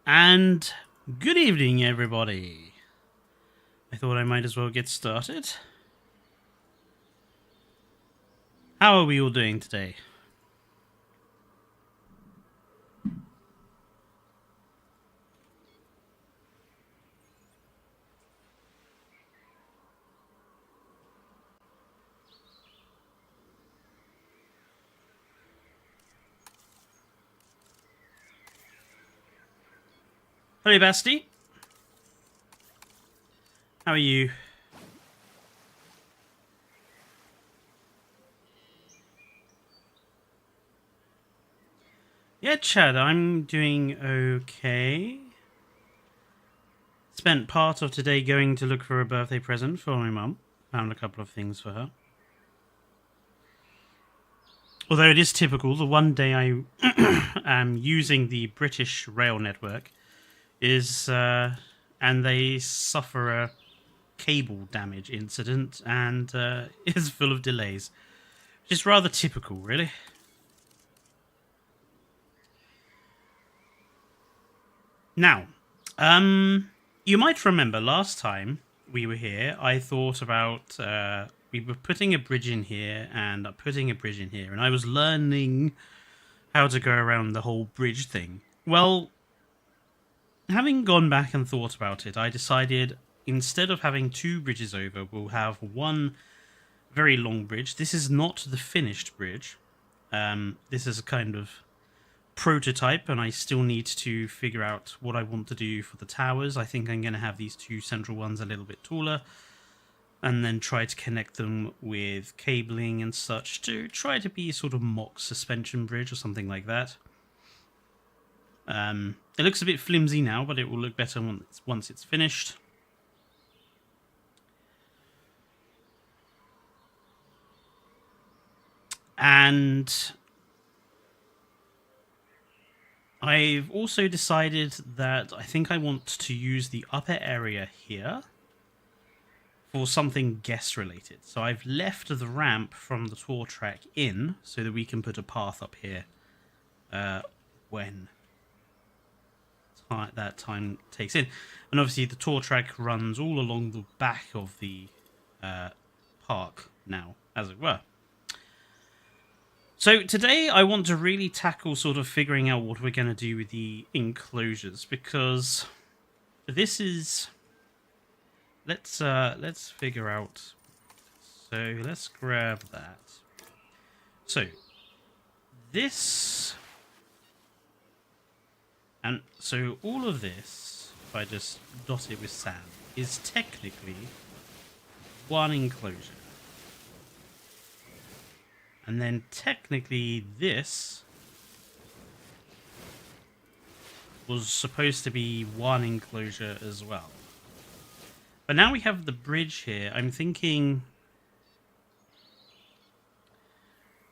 And good evening, everybody. I thought I might as well get started. How are we all doing today? Hello, Basti. How are you? Yeah, Chad, I'm doing okay. Spent part of today going to look for a birthday present for my mum. Found a couple of things for her. Although it is typical, the one day I am using the British rail network is, and they suffer a cable damage incident and is full of delays. Which is rather typical, really. Now, you might remember last time we were here, I thought about we were putting a bridge in here and putting a bridge in here, and I was learning how to go around the whole bridge thing. Well, having gone back and thought about it, I decided instead of having two bridges over, we'll have one very long bridge. This is not the finished bridge. This is a kind of prototype, and I still need to figure out what I want to do for the towers. I think I'm going to have these two central ones a little bit taller, and then try to connect them with cabling and such to try to be a sort of mock suspension bridge or something like that. It looks a bit flimsy now, but it will look better once it's finished. And I've also decided that I think I want to use the upper area here for something guest related. So I've left the ramp from the tour track in so that we can put a path up here when that time takes in. And obviously the tour track runs all along the back of the park now, as it were. So today I want to really tackle sort of figuring out what we're going to do with the enclosures, because this is... Let's figure out... So let's grab that. So this... And so all of this, if I just dot it with sand, is technically one enclosure. And then technically this was supposed to be one enclosure as well. But now we have the bridge here. I'm thinking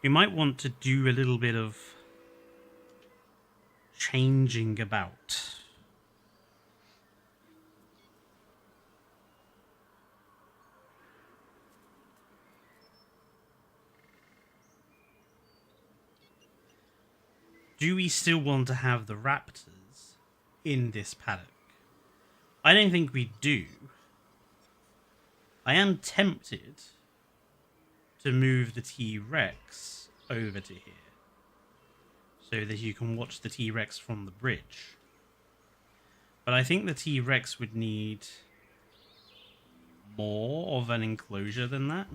we might want to do a little bit of changing about. Do we still want to have the raptors in this paddock? I don't think we do. I am tempted to move the T-Rex over to here so that you can watch the T-Rex from the bridge. But I think the T-Rex would need more of an enclosure than that.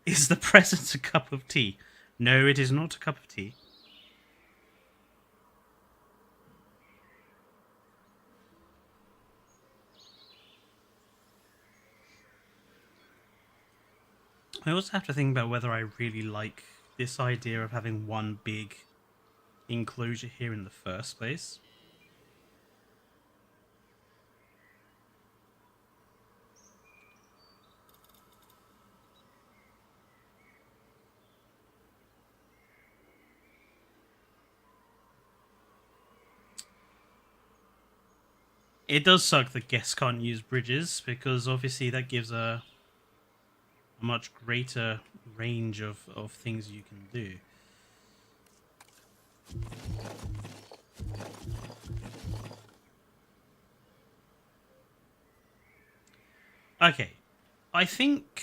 Is the present a cup of tea? No, it is not a cup of tea. I also have to think about whether I really like this idea of having one big enclosure here in the first place. It does suck that guests can't use bridges, because obviously that gives a much greater range of things you can do. Okay, I think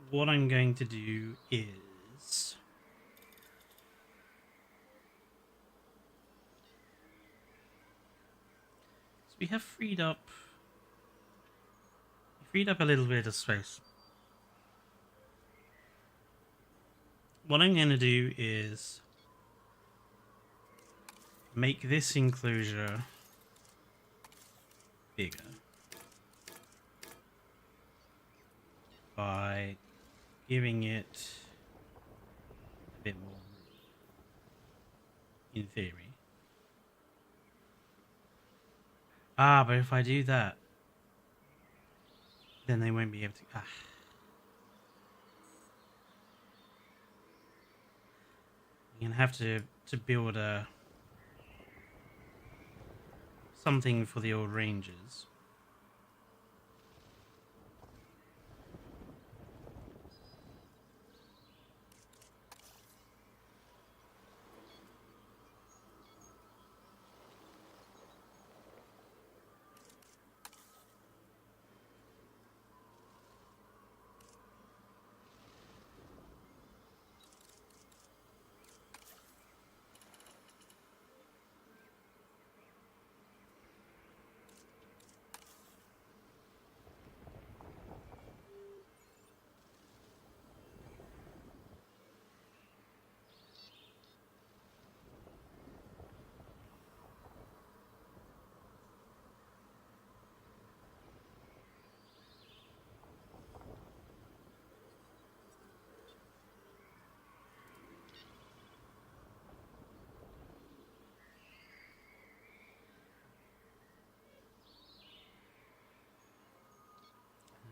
what I'm going to do is we have freed up a little bit of space. What I'm going to do is make this enclosure bigger by giving it a bit more room, in theory. Ah, but if I do that, then they won't be able to... I'm going to have to build something for the old rangers.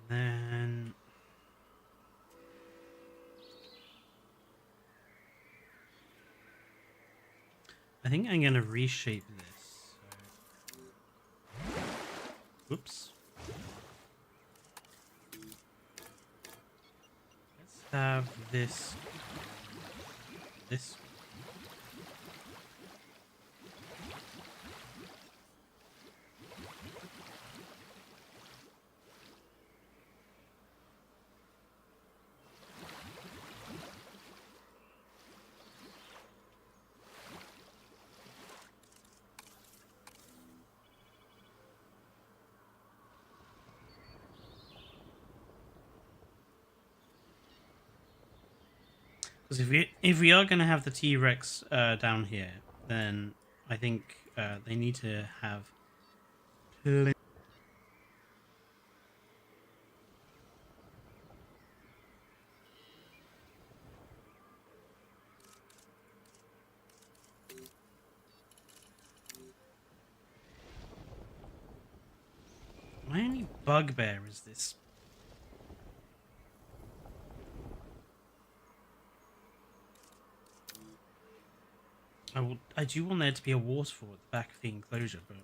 Then I think I'm going to reshape this. So... Oops. Let's have this way. Because if we are going to have the T-Rex down here, then I think they need to have plenty. My only bugbear is this. I do want there to be a waterfall at the back of the enclosure, but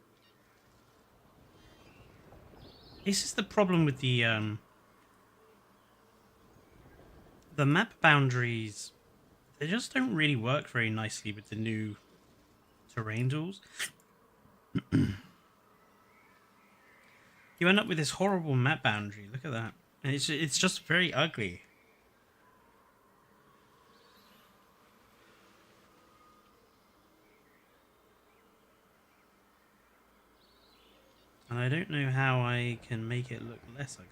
this is the problem with the map boundaries. They just don't really work very nicely with the new terrain tools. You end up with this horrible map boundary. Look at that. And it's just very ugly. And I don't know how I can make it look less ugly.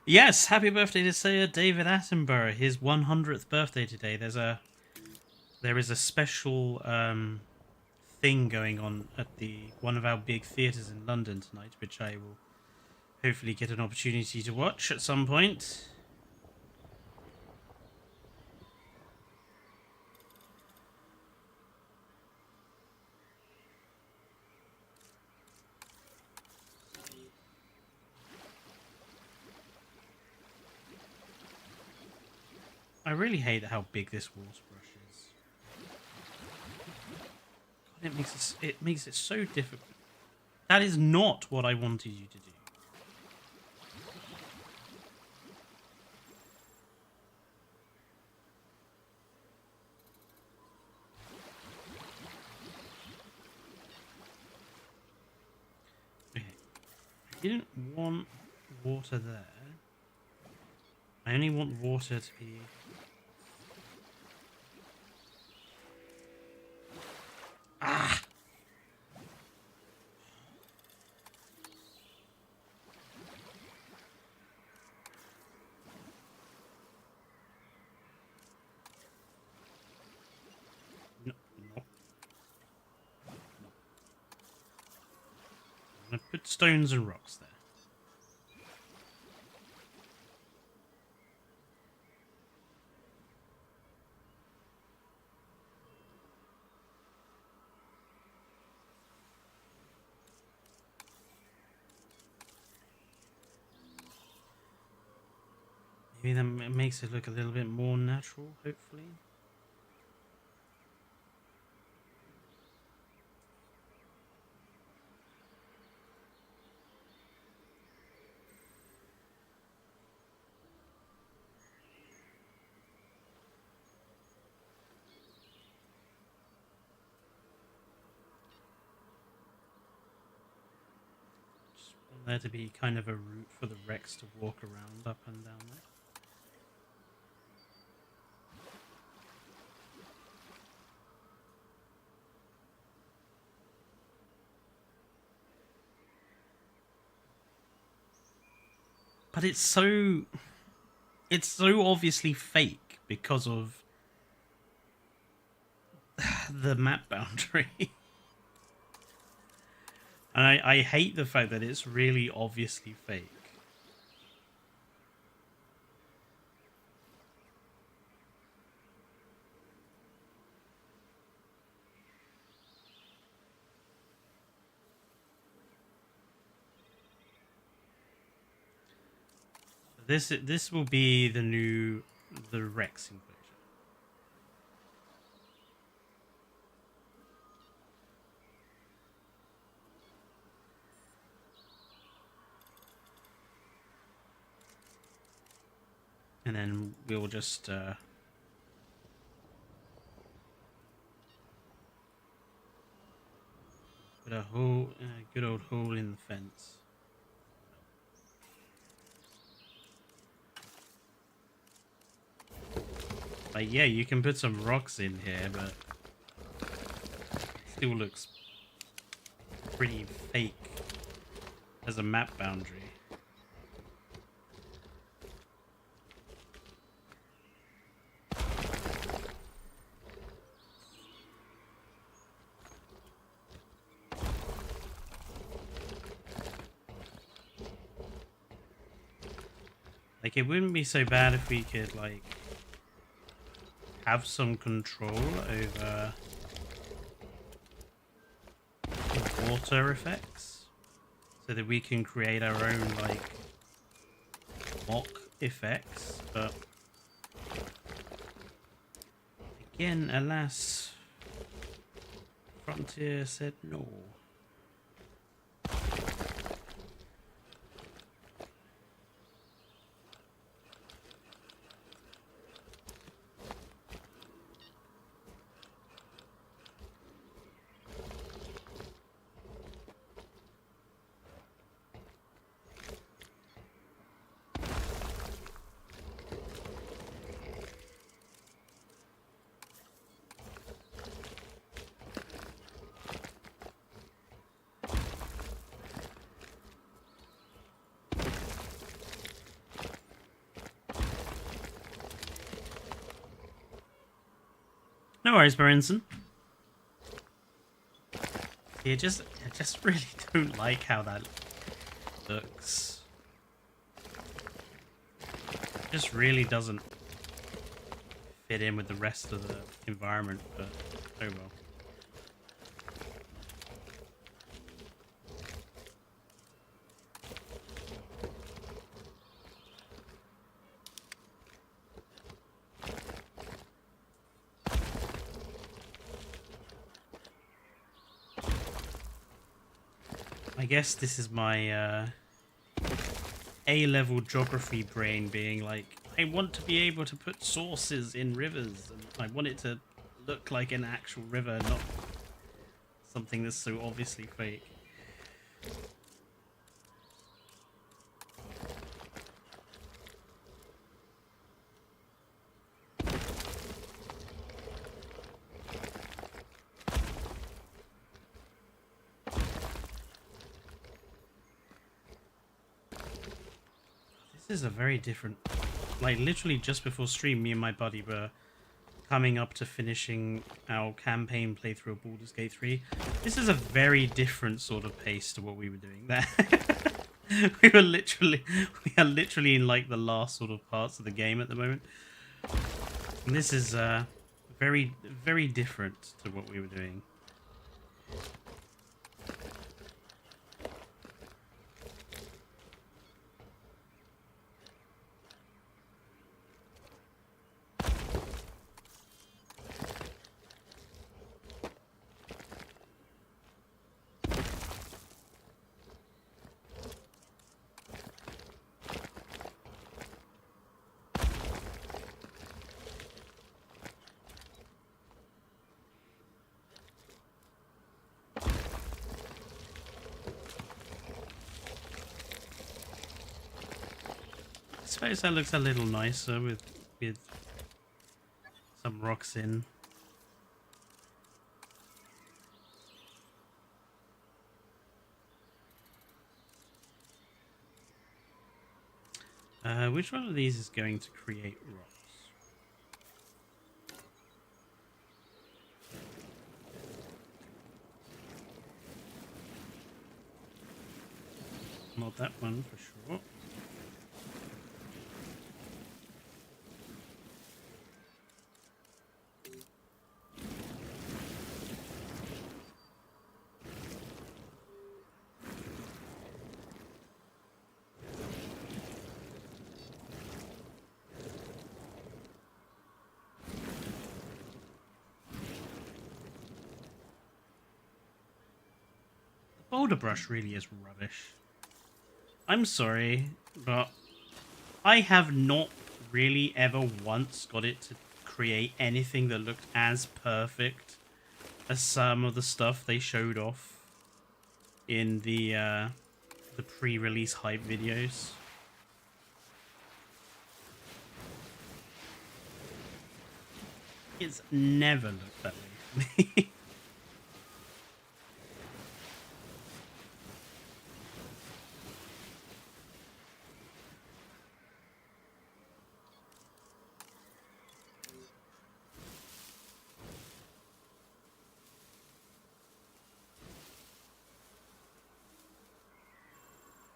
Yes, happy birthday to Sir David Attenborough. His 100th birthday today. There is a special thing going on at one of our big theatres in London tonight, which I will hopefully get an opportunity to watch at some point. really hate how big this water brush is. God, it makes it so difficult. That is not what I wanted you to do. Okay. I didn't want water there. I only want water to be... Ah! No, no. No. I'm going to put stones and rocks there. Maybe that makes it look a little bit more natural, hopefully. Just want there to be kind of a route for the Rex to walk around up and down there. But it's so obviously fake because of the map boundary. And I hate the fact that it's really obviously fake. This will be the Rex enclosure. And then we'll just put a good old hole in the fence. Like, yeah, you can put some rocks in here, but it still looks pretty fake as a map boundary. Like, it wouldn't be so bad if we could, like, have some control over the water effects so that we can create our own, like, mock effects, but again, alas, Frontier said no. No worries, Barinson. I just really don't like how that looks. It just really doesn't fit in with the rest of the environment, but oh well. I guess this is my A-level geography brain being like, I want to be able to put sources in rivers, and I want it to look like an actual river, not something that's so obviously fake. This is a very different, like literally just before stream, me and my buddy were coming up to finishing our campaign playthrough of Baldur's Gate 3. This is a very different sort of pace to what we were doing there. we are literally in like the last sort of parts of the game at the moment. And this is very, very different to what we were doing. I suppose that looks a little nicer with some rocks in. Which one of these is going to create rocks? Not that one for sure. Boulder brush really is rubbish. I'm sorry, but I have not really ever once got it to create anything that looked as perfect as some of the stuff they showed off in the pre-release hype videos. It's never looked that way for me.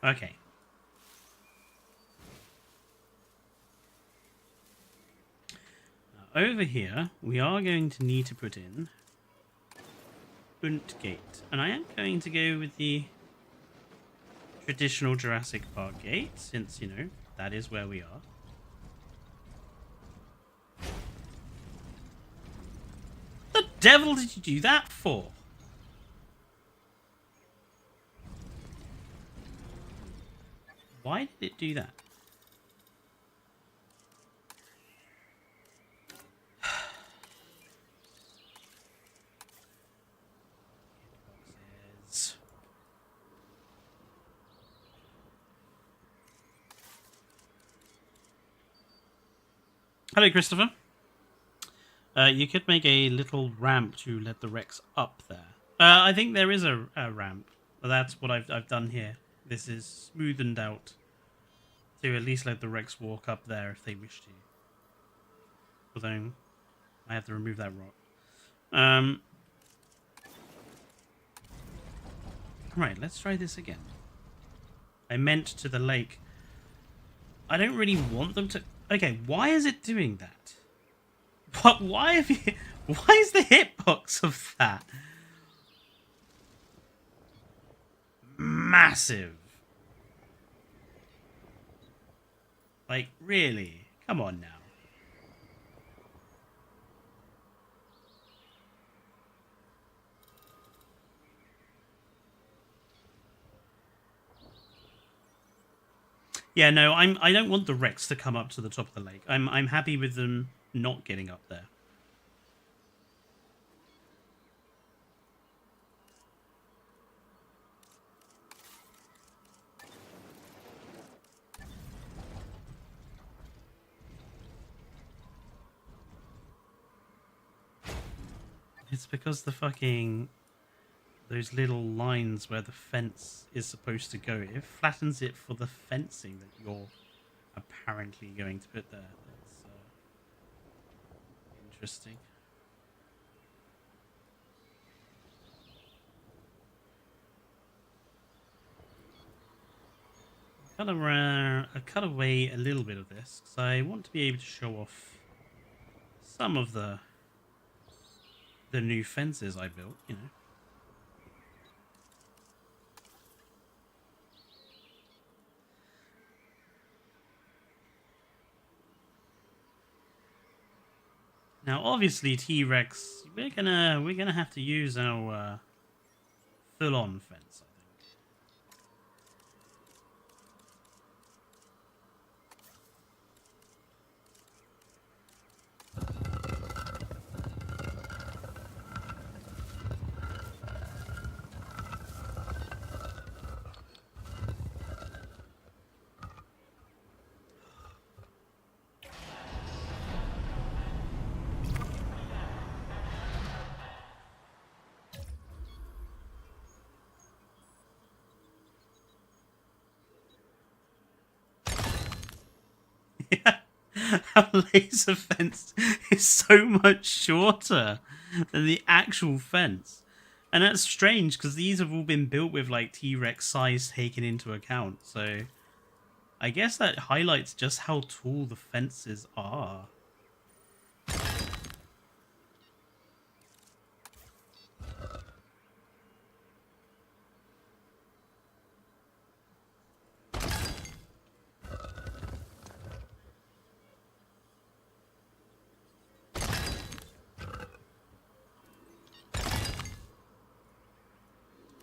Okay. Over here, we are going to need to put in Gate. And I am going to go with the traditional Jurassic Park gate, since, you know, that is where we are. What the devil did you do that for? Why did it do that? Hello, Christopher. You could make a little ramp to let the Rex up there. I think there is a ramp. That's what I've done here. This is smoothened out to at least let the Rex walk up there if they wish to. Although I have to remove that rock. Right, let's try this again. I meant to the lake. I don't really want them to... Okay, why is it doing that? What? Why have you... Why is the hitbox of that massive? Like, really? Come on now. Yeah, no, I don't want the Rex to come up to the top of the lake. I'm happy with them not getting up there. It's because the fucking those little lines where the fence is supposed to go, it flattens it for the fencing that you're apparently going to put there. That's interesting. I cut away a little bit of this because I want to be able to show off some of the new fences I built, you know. Now, obviously, T-Rex, we're gonna have to use our full-on fence, I think. Our laser fence is so much shorter than the actual fence. And that's strange because these have all been built with like T-Rex size taken into account. So I guess that highlights just how tall the fences are.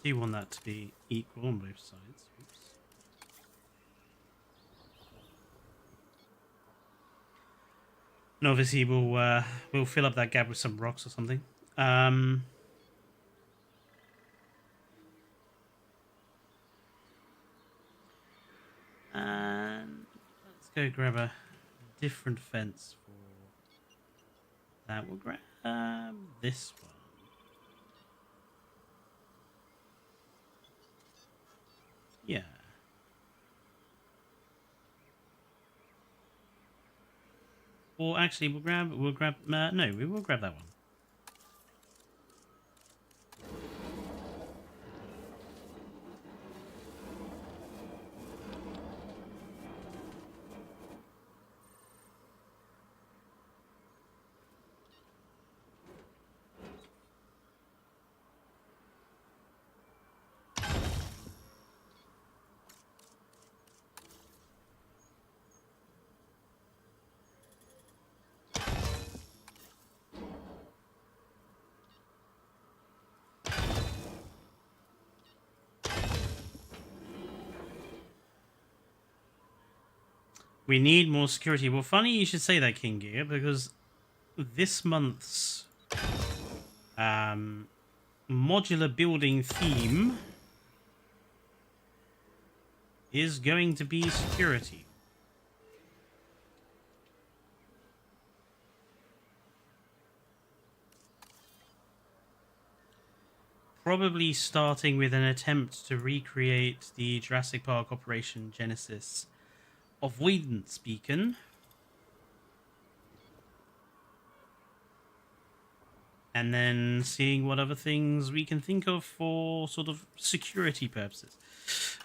Do you want that to be equal on both sides? Oops. And obviously we'll fill up that gap with some rocks or something. And let's go grab a different fence for that. We'll grab this one. Yeah. Or actually, we'll grab. No, we will grab that one. We need more security. Well, funny you should say that, King Gear, because this month's modular building theme is going to be security. Probably starting with an attempt to recreate the Jurassic Park Operation Genesis avoidance beacon. And then seeing what other things we can think of for sort of security purposes.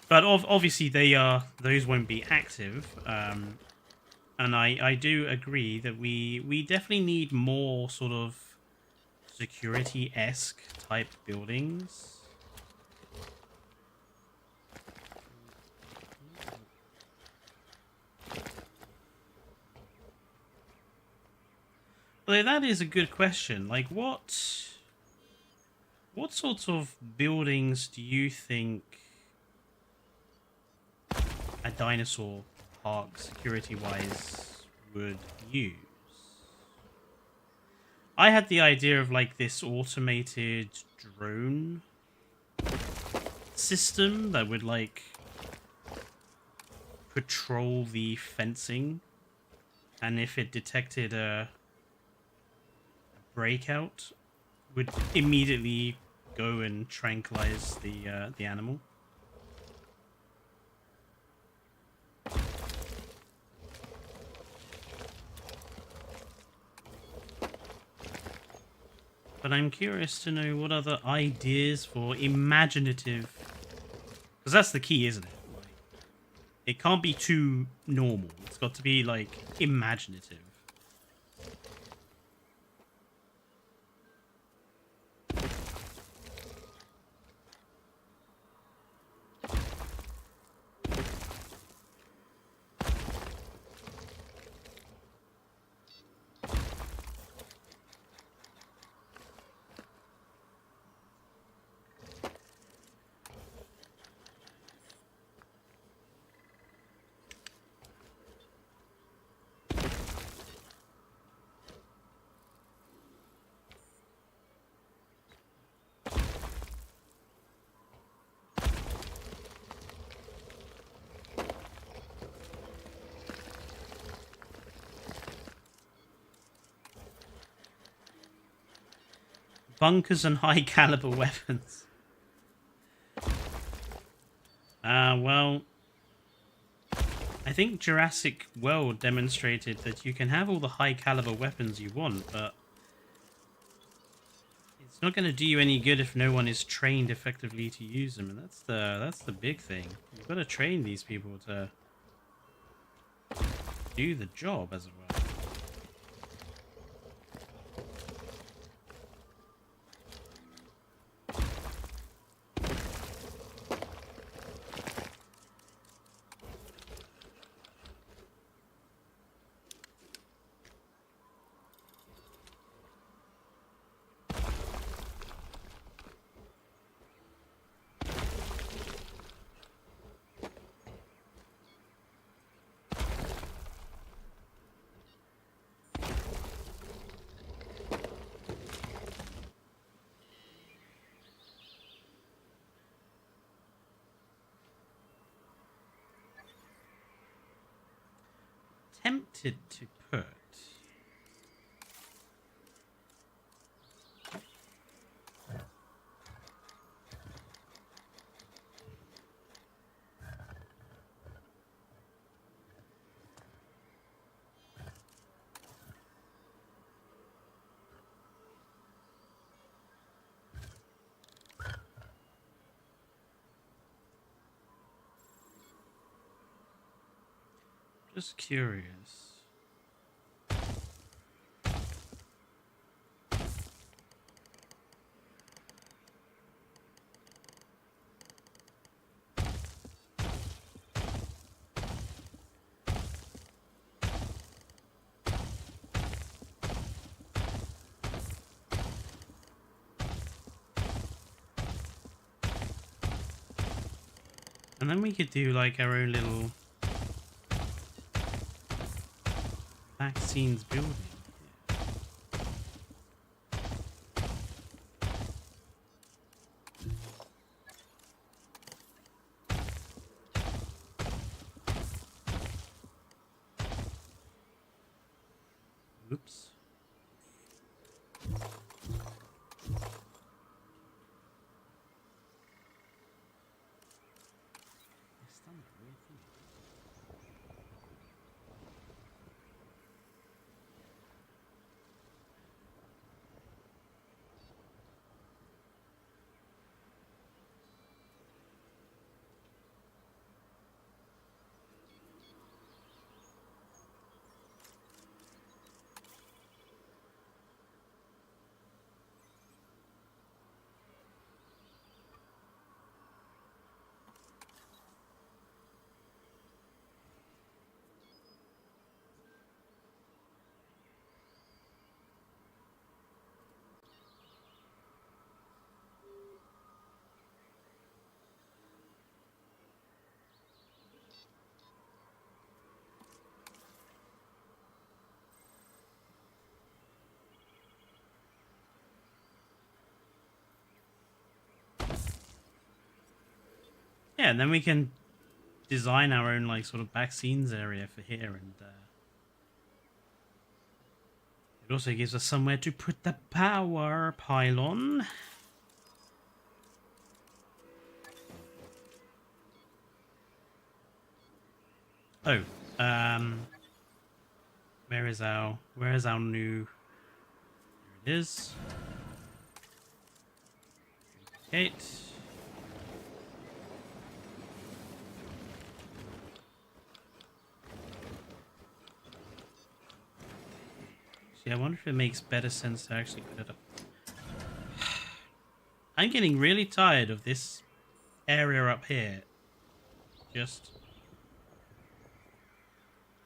But obviously those won't be active. And I do agree that we definitely need more sort of security-esque type buildings. Well, that is a good question. Like, what sorts of buildings do you think a dinosaur park security-wise would use. I had the idea of like this automated drone system that would like patrol the fencing, and if it detected a breakout, would immediately go and tranquilize the animal. But I'm curious to know what other ideas for imaginative... Because that's the key, isn't it? Like, it can't be too normal. It's got to be, like, imaginative. Bunkers and high caliber weapons. Well, I think Jurassic World demonstrated that you can have all the high caliber weapons you want, but it's not going to do you any good if no one is trained effectively to use them, and that's the big thing. You've got to train these people to do the job, as it were. Tempted to put just curious. And then we could do like our own little vaccines building. Oops. Yeah, and then we can design our own like sort of back scenes area for here, and it also gives us somewhere to put the power pylon. Oh, where is our new? There it is. Duplicate. See, I wonder if it makes better sense to actually put it up. I'm getting really tired of this area up here just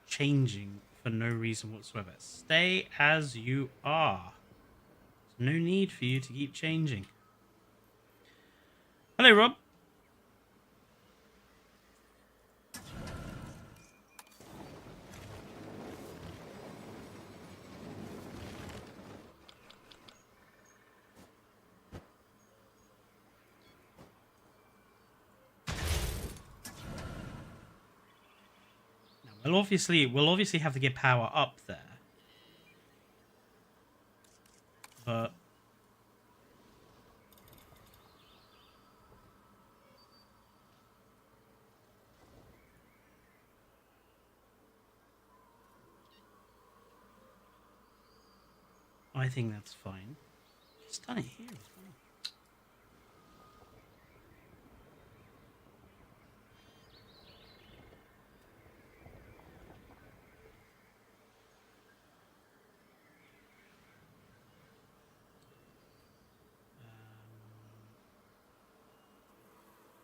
changing for no reason whatsoever. Stay as you are. There's no need for you to keep changing. Hello, Rob. We'll obviously have to get power up there. But I think that's fine. Just done it here as well.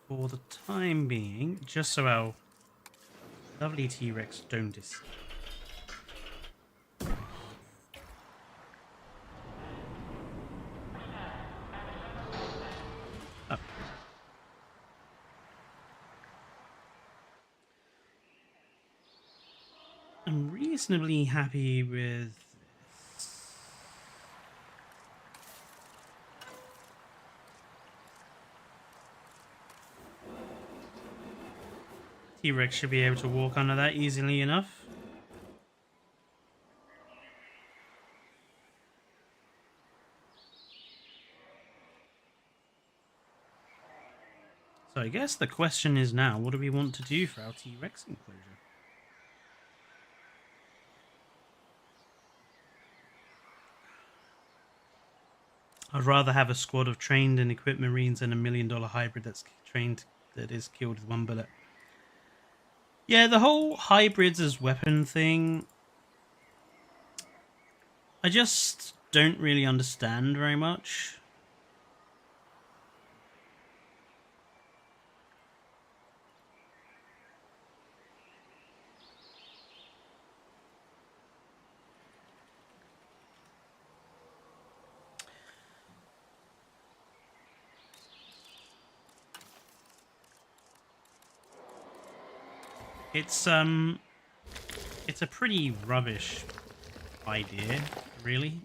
For the time being, just so our lovely T-Rex don't escape. Up. I'm reasonably happy with this. T-Rex should be able to walk under that easily enough. So I guess the question is now, what do we want to do for our T-Rex enclosure? I'd rather have a squad of trained and equipped Marines than $1 million hybrid that is killed with one bullet. Yeah, the whole hybrids as weapon thing, I just don't really understand very much. It's a pretty rubbish idea, really.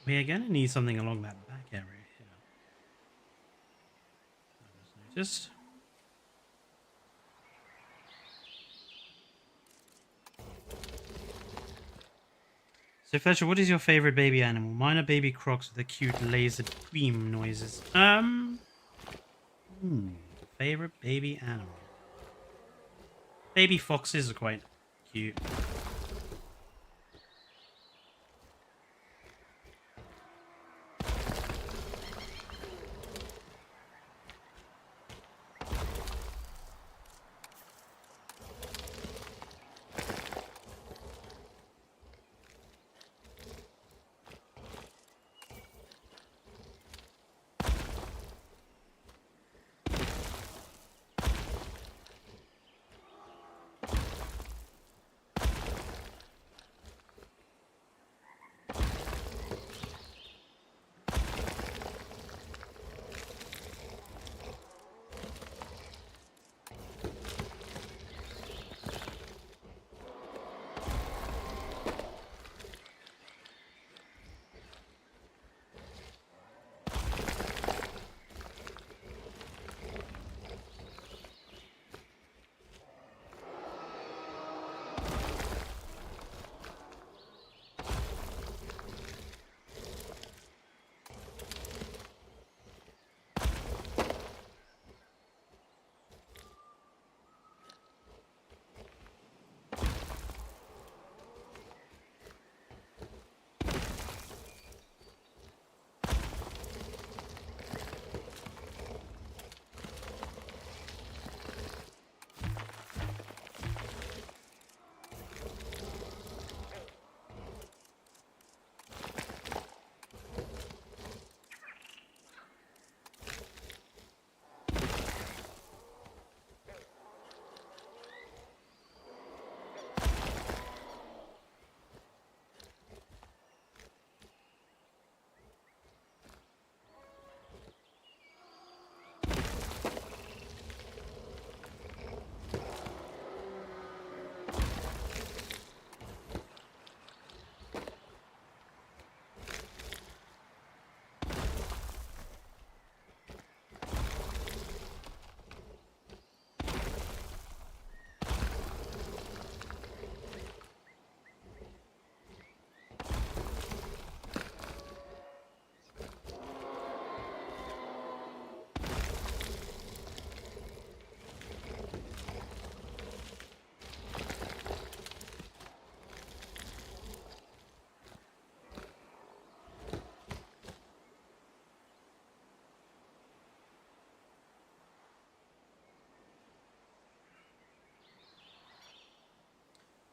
We are going to need something along that back area here. I just noticed. So Fletcher, what is your favorite baby animal? Mine are baby crocs with the cute lasered beam noises. Favorite baby animal. Baby foxes are quite cute.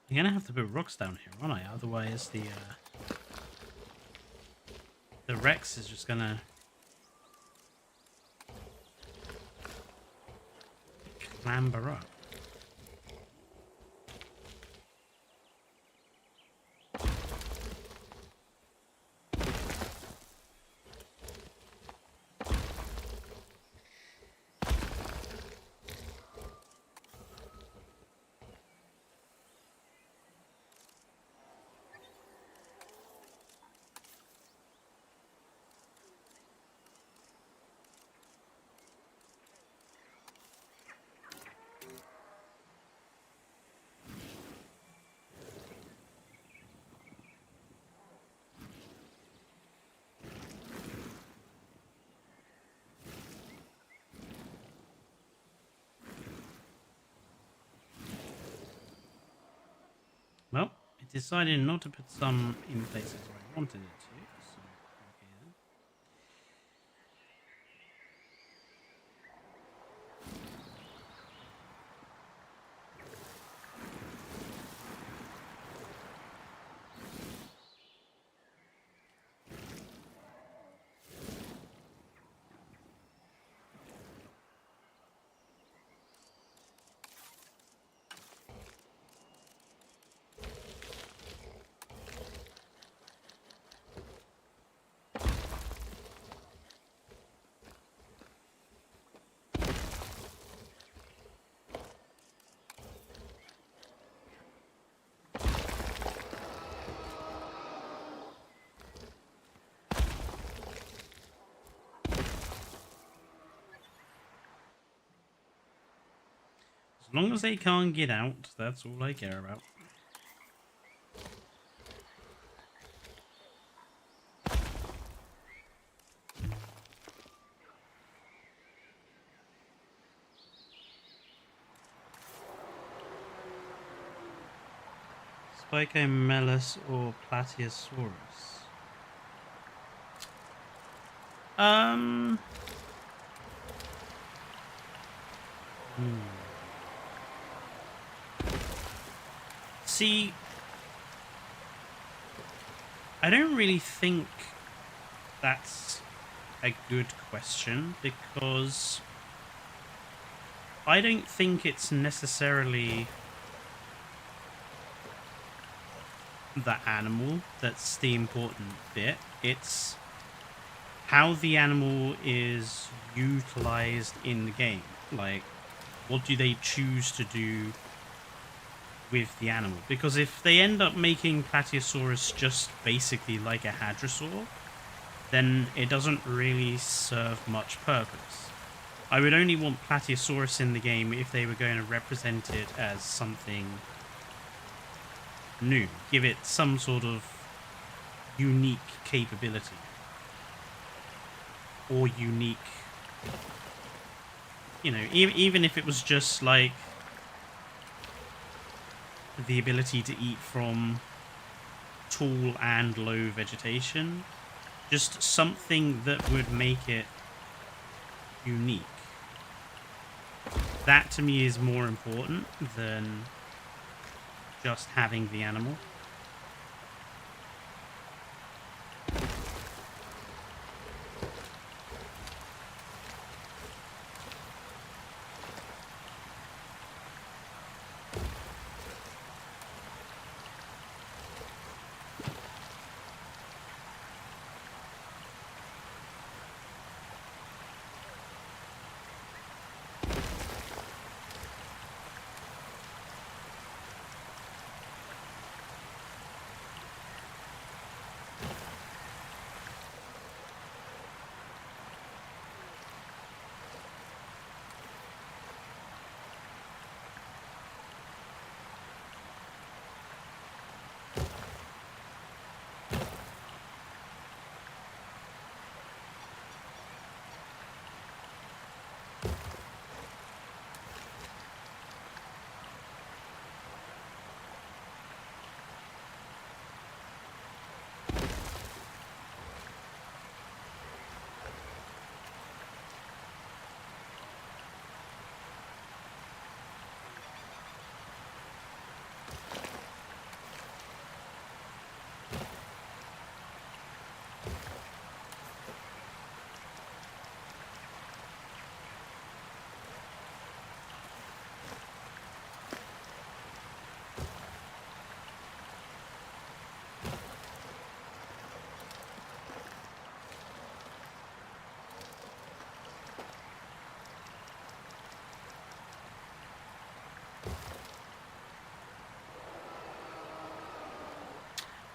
I'm gonna have to put rocks down here, aren't I? Otherwise, the Rex is just gonna clamber up. Well, it decided not to put some in places where I wanted it to. So, okay then. As long as they can't get out, that's all I care about. Spicomelus or Plateosaurus? See, I don't really think that's a good question, because I don't think it's necessarily the animal that's the important bit. It's how the animal is utilized in the game. Like, what do they choose to do with the animal? Because if they end up making Plateosaurus just basically like a hadrosaur, then it doesn't really serve much purpose. I would only want Plateosaurus in the game if they were going to represent it as something new. Give it some sort of unique capability. Or unique... You know, even if it was just like the ability to eat from tall and low vegetation. Just something that would make it unique. That to me is more important than just having the animal.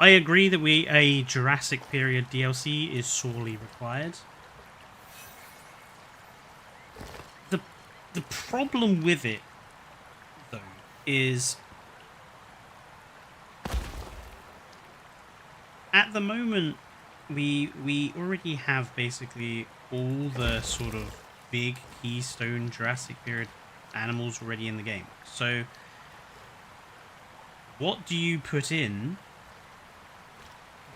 I agree that a Jurassic period DLC is sorely required. The problem with it, though, is at the moment we already have basically all the sort of big keystone Jurassic period animals already in the game. So what do you put in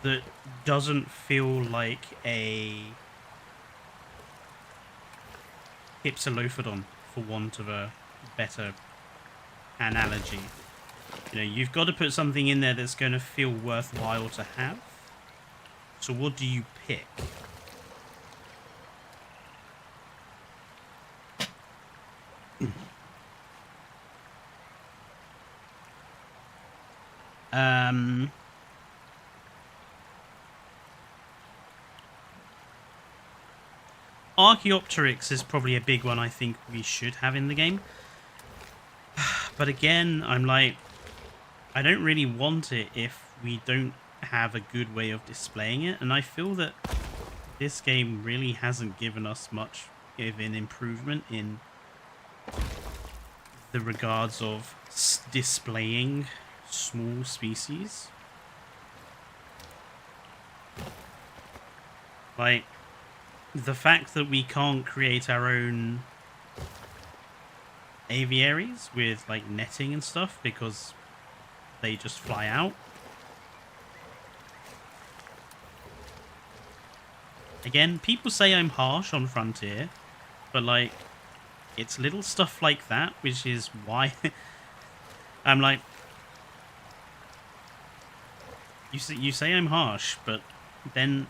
that doesn't feel like a Hypsilophodon, for want of a better analogy? You know, you've got to put something in there that's going to feel worthwhile to have. So what do you pick? Archaeopteryx is probably a big one I think we should have in the game. But again, I'm like, I don't really want it if we don't have a good way of displaying it. And I feel that this game really hasn't given us much of an improvement in the regards of displaying small species. Like, the fact that we can't create our own aviaries with, like, netting and stuff because they just fly out. Again, people say I'm harsh on Frontier, but, like, it's little stuff like that, which is why I'm like, you say I'm harsh, but then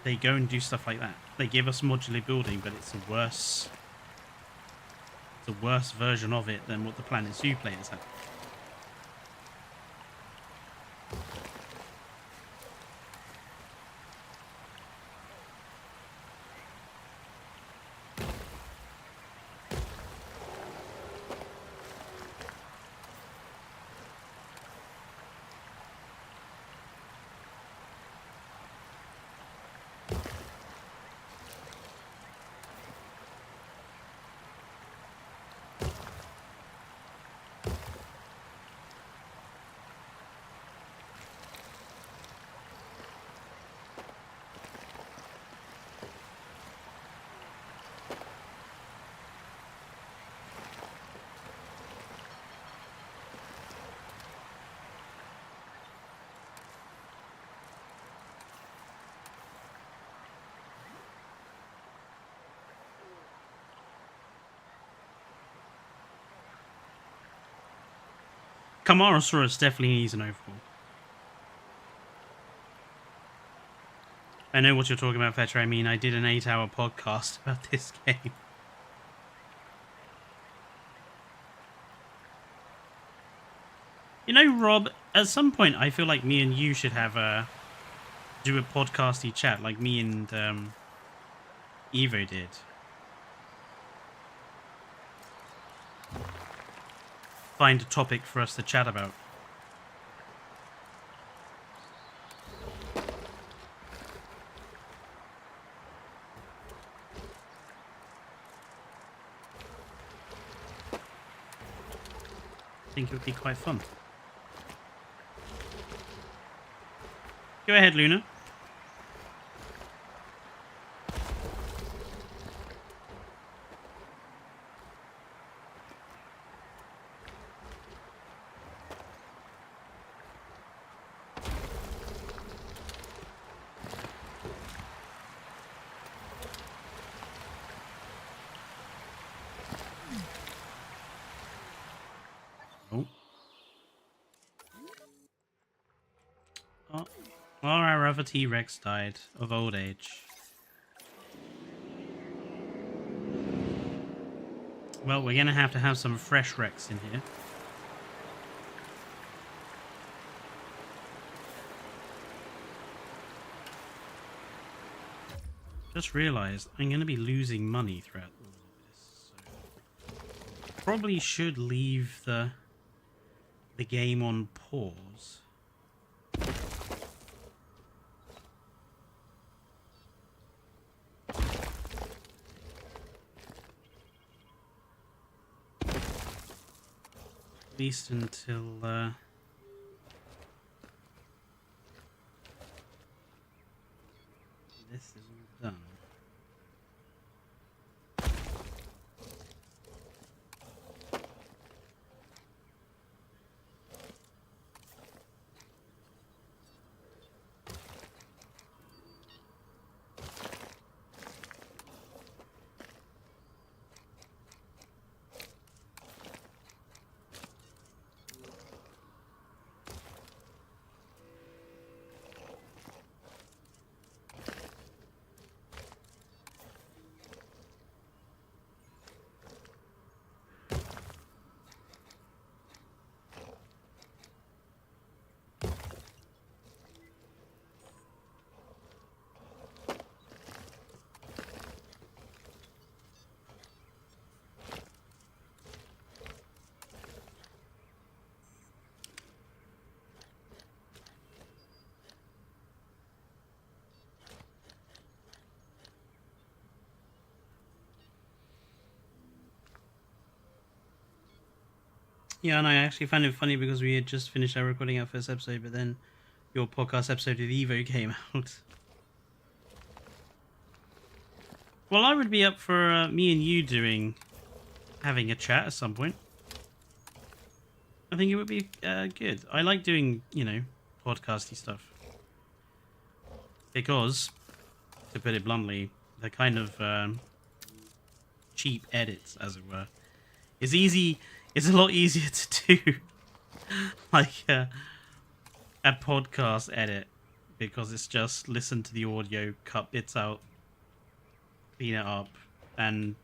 they go and do stuff like that. They give us modular building, but it's a worse version of it than what the Planet Zoo players have. Camarasaurus definitely needs an overhaul. I know what you're talking about, Fletcher. I mean, I did an 8-hour podcast about this game. You know, Rob, at some point I feel like me and you should have do a podcasty chat like me and Evo did. Find a topic for us to chat about. I think it would be quite fun. Go ahead, Luna. Our other T-Rex died of old age. Well, we're gonna have to have some fresh Rex in here. Just realized I'm gonna be losing money throughout all of this, so probably should leave the game on pause. At least until this is all done. Yeah, and I actually found it funny because we had just finished our recording our first episode, but then your podcast episode with Evo came out. Well, I would be up for me and you having a chat at some point. I think it would be good. I like doing, podcasty stuff. Because, to put it bluntly, the kind of cheap edits, as it were, is easy. It's a lot easier to do, like a podcast edit, because it's just listen to the audio, cut bits out, clean it up, and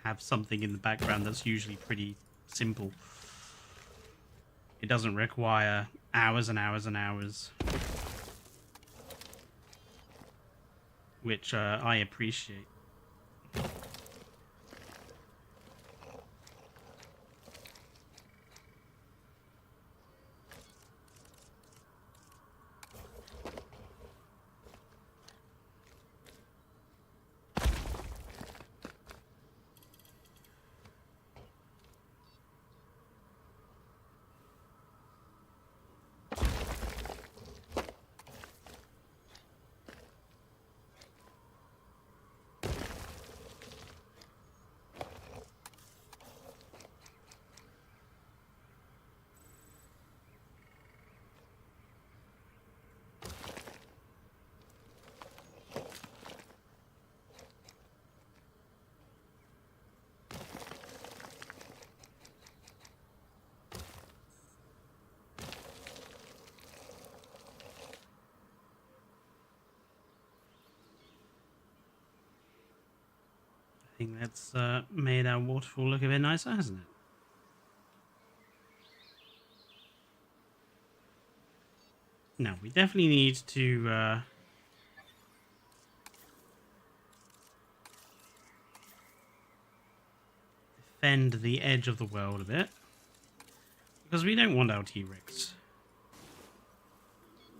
have something in the background that's usually pretty simple. It doesn't require hours and hours and hours, which I appreciate. I think that's made our waterfall look a bit nicer, hasn't it? No, we definitely need to defend the edge of the world a bit, because we don't want our T-Rex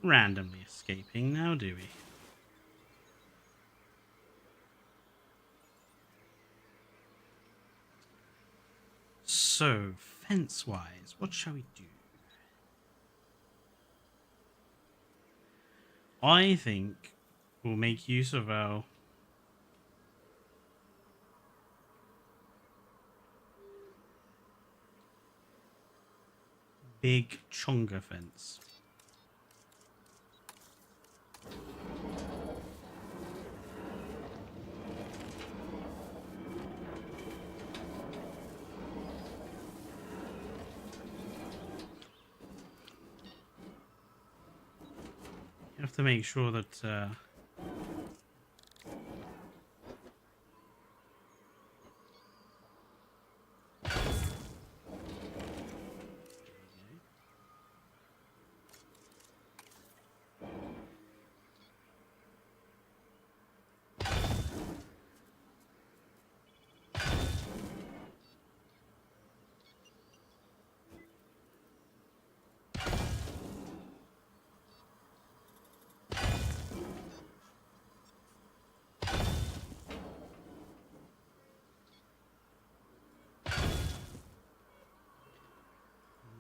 randomly escaping now, do we? So, fence-wise, what shall we do? I think we'll make use of our big chonga fence. You have to make sure that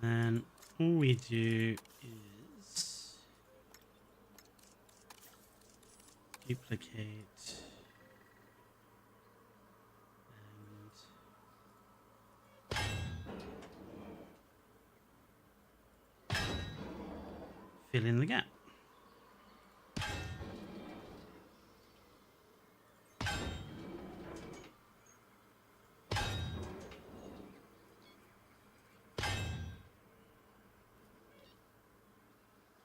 then all we do is duplicate and fill in the gap.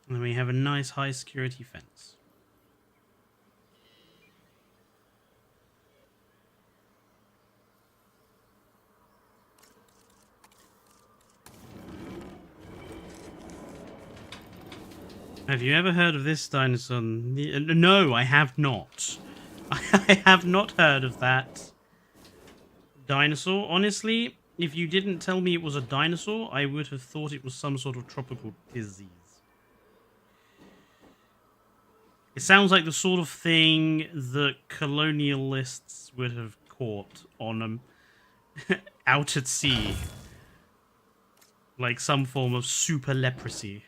And then we have a nice high security fence. Have you ever heard of this dinosaur? No, I have not. I have not heard of that dinosaur. Honestly, if you didn't tell me it was a dinosaur, I would have thought it was some sort of tropical disease. It sounds like the sort of thing that colonialists would have caught on out at sea. Like some form of super leprosy.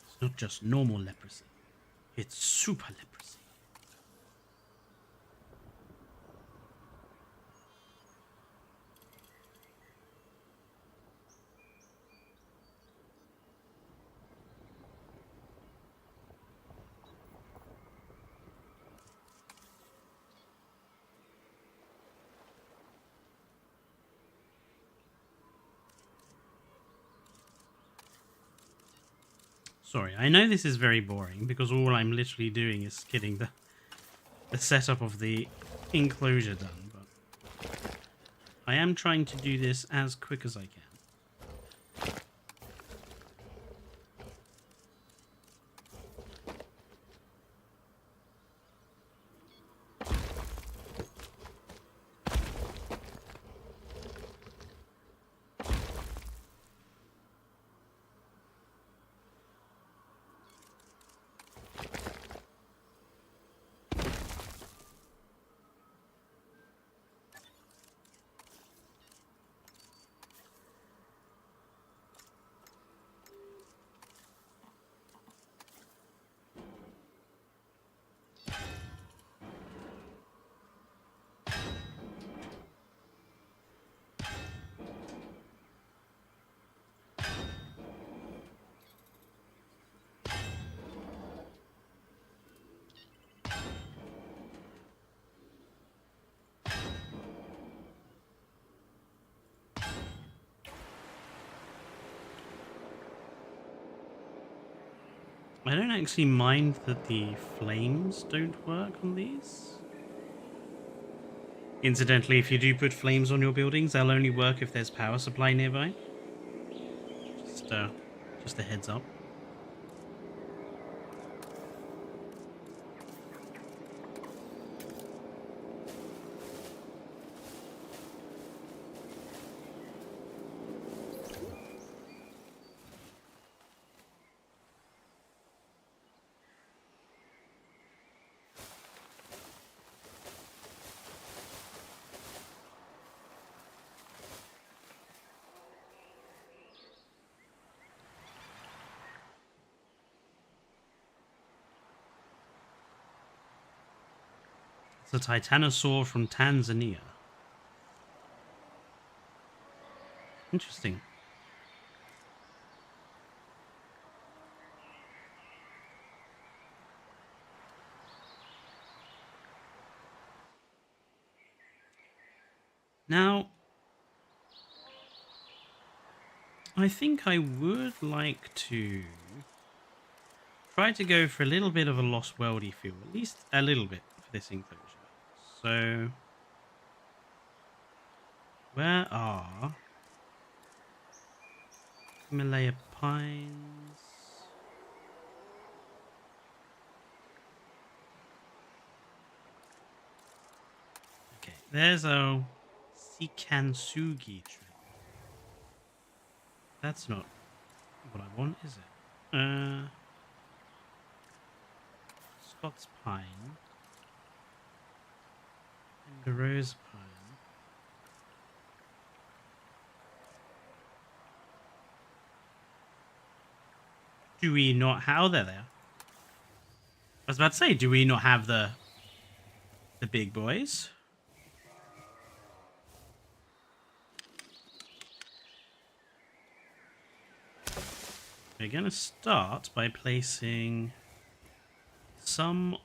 It's not just normal leprosy. It's super leprosy. Sorry, I know this is very boring because all I'm literally doing is getting the setup of the enclosure done, but I am trying to do this as quick as I can. I don't actually mind that the flames don't work on these. Incidentally, if you do put flames on your buildings, they'll only work if there's power supply nearby. Just a heads up. It's a titanosaur from Tanzania. Interesting. Now, I think I would like to try to go for a little bit of a Lost Worldy feel, at least a little bit for this enclosure. So, where are Himalaya pines? Okay, there's a Sikansugi tree. That's not what I want, is it? Scots pine and a rose pine. Do we not? How they're there? I was about to say, do we not have the big boys? We're going to start by placing some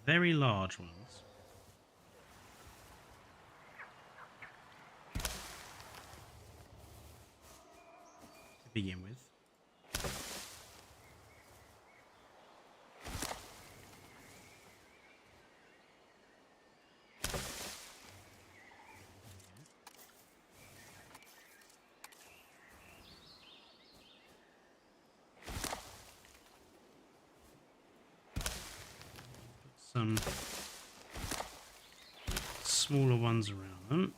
very large ones. To begin with. Some smaller ones around them.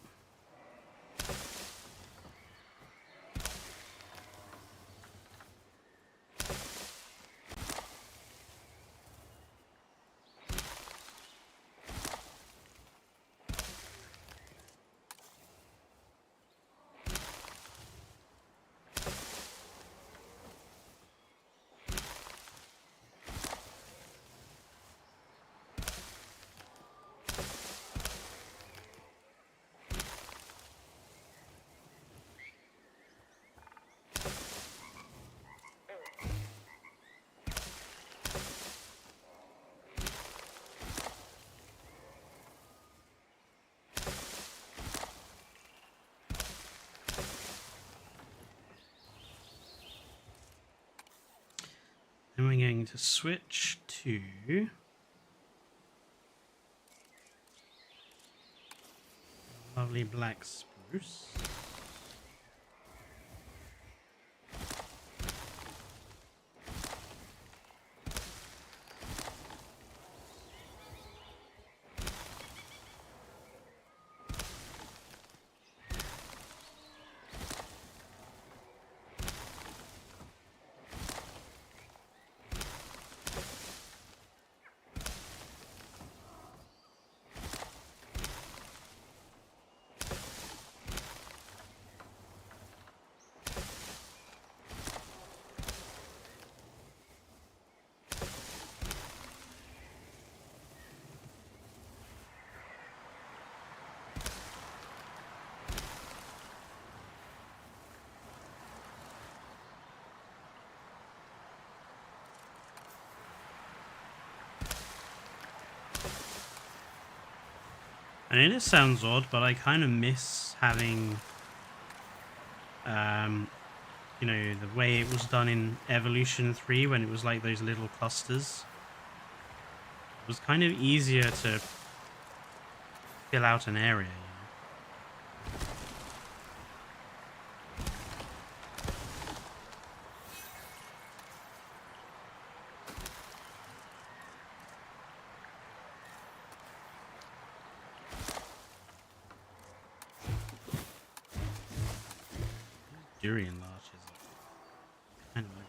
Then we're going to switch to lovely black spruce. I know this sounds odd, but I kind of miss having, you know, the way it was done in Evolution 3 when it was like those little clusters. It was kind of easier to fill out an area, you know. Durian larches are kind of ugly.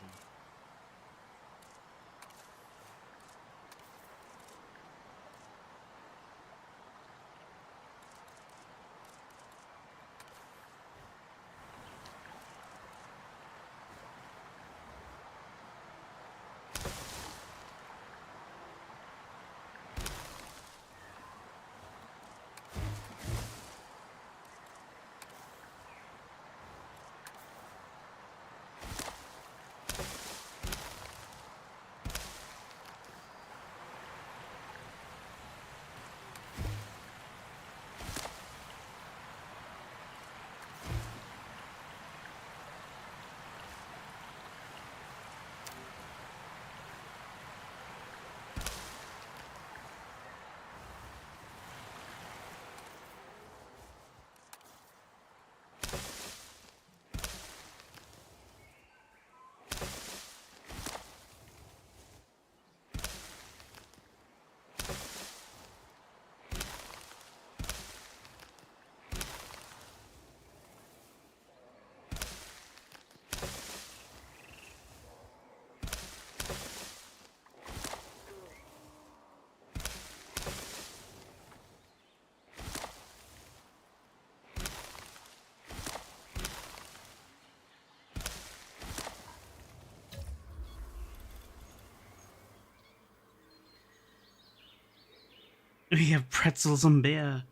We have pretzels and beer.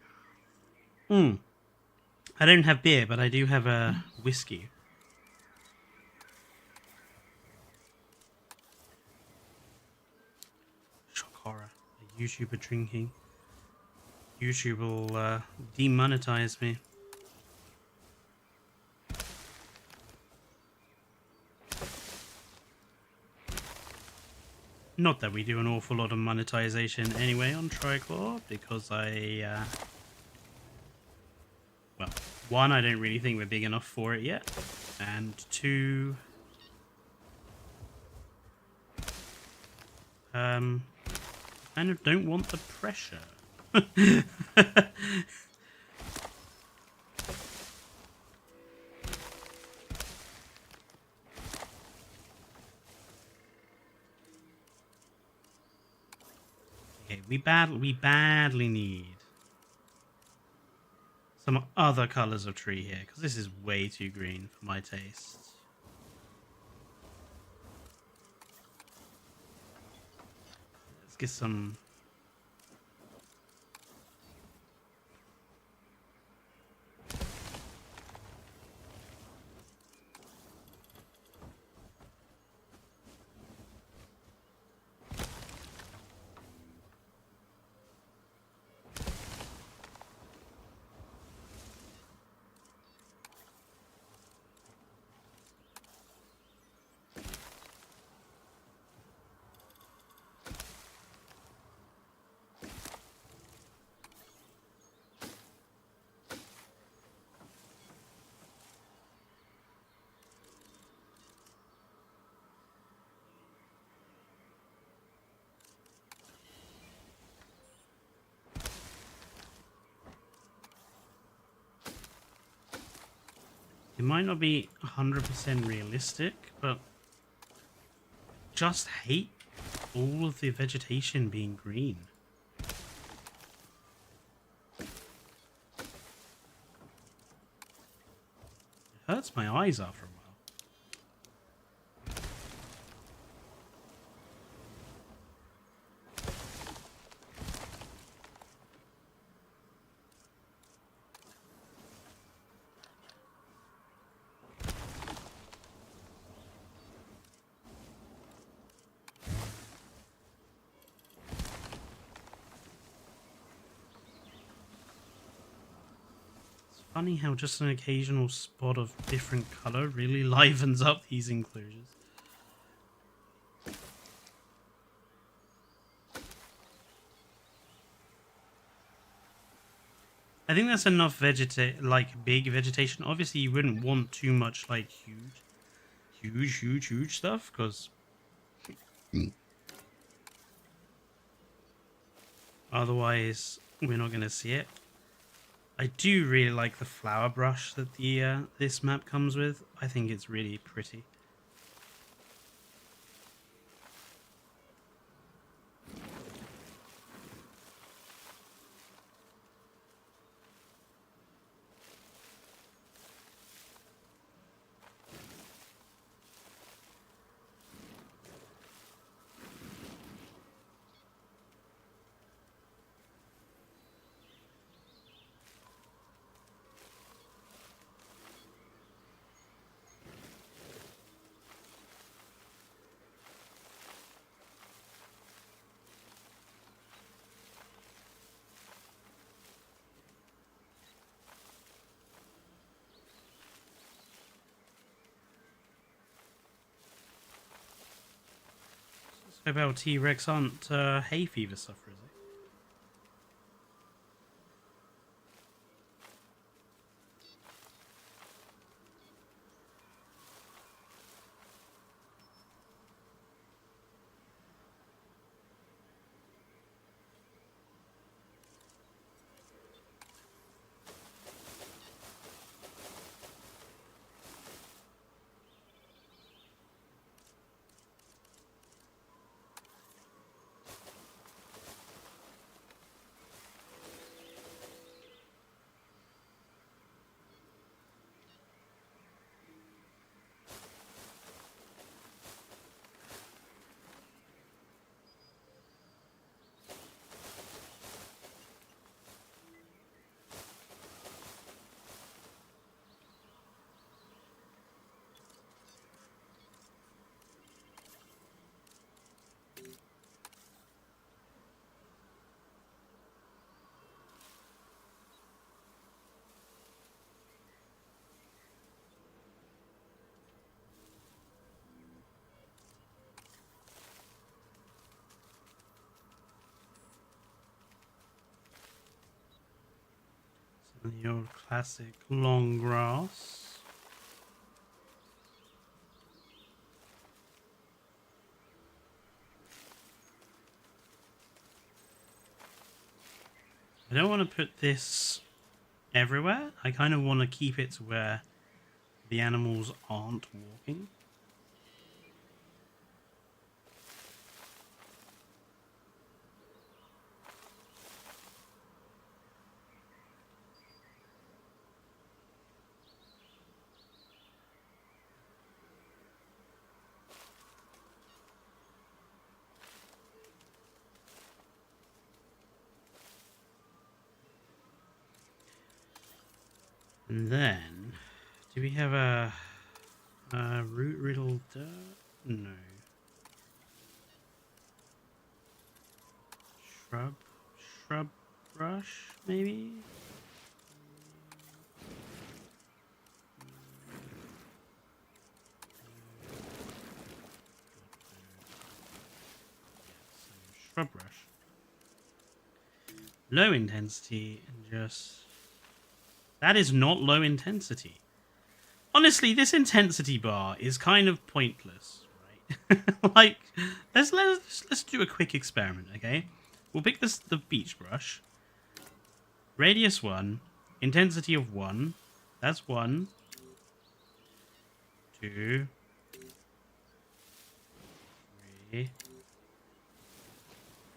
I don't have beer, but I do have a whiskey. Shock horror. A YouTuber drinking. YouTube will demonetize me. Not that we do an awful lot of monetization anyway on Tricor, because well, one, I don't really think we're big enough for it yet, and two, kind of don't want the pressure. Okay, we badly need some other colors of tree here, because this is way too green for my taste. Let's get some... It might not be 100% realistic, but just hate all of the vegetation being green. It hurts my eyes after a while. Funny how just an occasional spot of different color really livens up these enclosures. I think that's enough big vegetation. Obviously, you wouldn't want too much huge stuff, because otherwise we're not going to see it. I do really like the flower brush that the this map comes with. I think it's really pretty. About T-Rex aren't hay fever sufferers, eh? Your classic long grass. I don't want to put this everywhere. I kind of want to keep it to where the animals aren't walking. And then, do we have a root riddle dirt? No. Shrub brush, maybe? Shrub brush. Low intensity and just... That is not low intensity. Honestly, this intensity bar is kind of pointless, right? Like, let's do a quick experiment, okay? We'll pick the beach brush. Radius 1, intensity of 1. That's 1, 2, 3,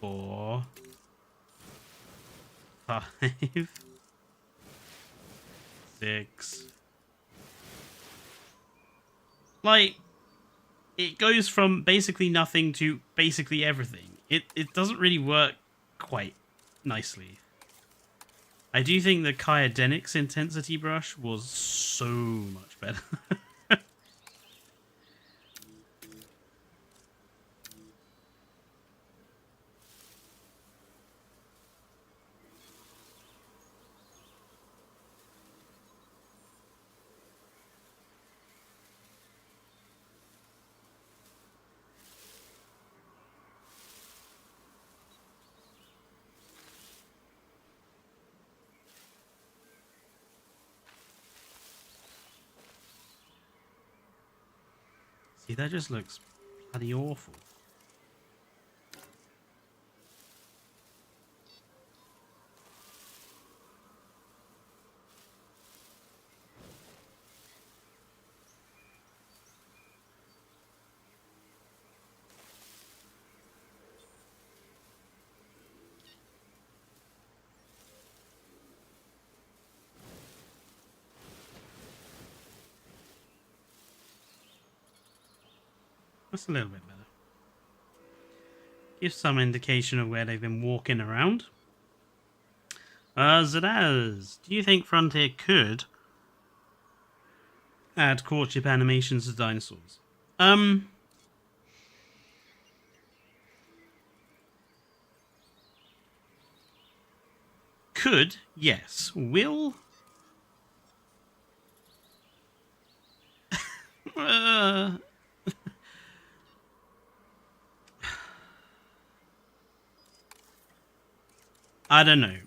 4, 5, 6. Like, it goes from basically nothing to basically everything. It doesn't really work quite nicely. I do think the Kyodenics intensity brush was so much better. See, that just looks bloody awful. That's a little bit better. Gives some indication of where they've been walking around. Zadaz, do you think Frontier could add courtship animations to dinosaurs? Could, yes. Will? I don't know.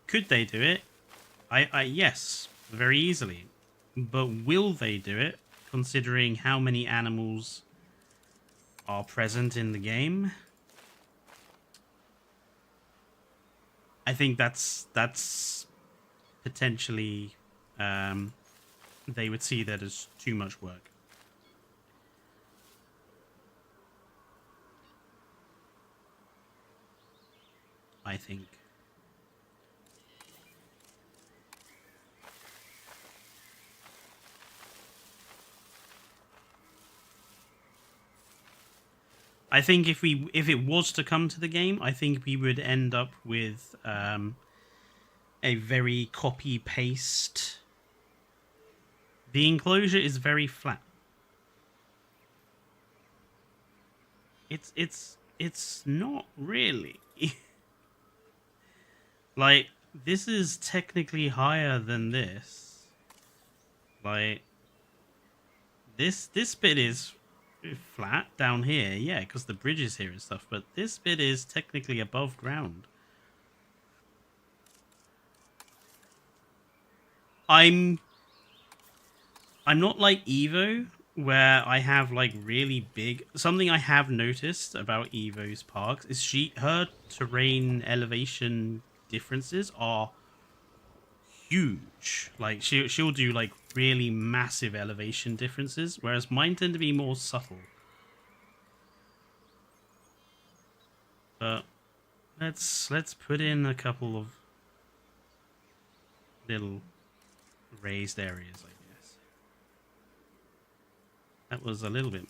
Could they do it? Yes, very easily. But will they do it, considering how many animals are present in the game? I think that's potentially they would see that as too much work. I think. I think if it was to come to the game, I think we would end up with a very copy paste. The enclosure is very flat. It's not really. Like, this is technically higher than this. Like, this bit is flat down here, yeah, because the bridge is here and stuff, but this bit is technically above ground. I'm not like Evo, where I have like really big something I have noticed about Evo's parks is her terrain elevation differences are huge. Like she'll do like really massive elevation differences, whereas mine tend to be more subtle. But let's put in a couple of little raised areas, I guess. That was a little bit much.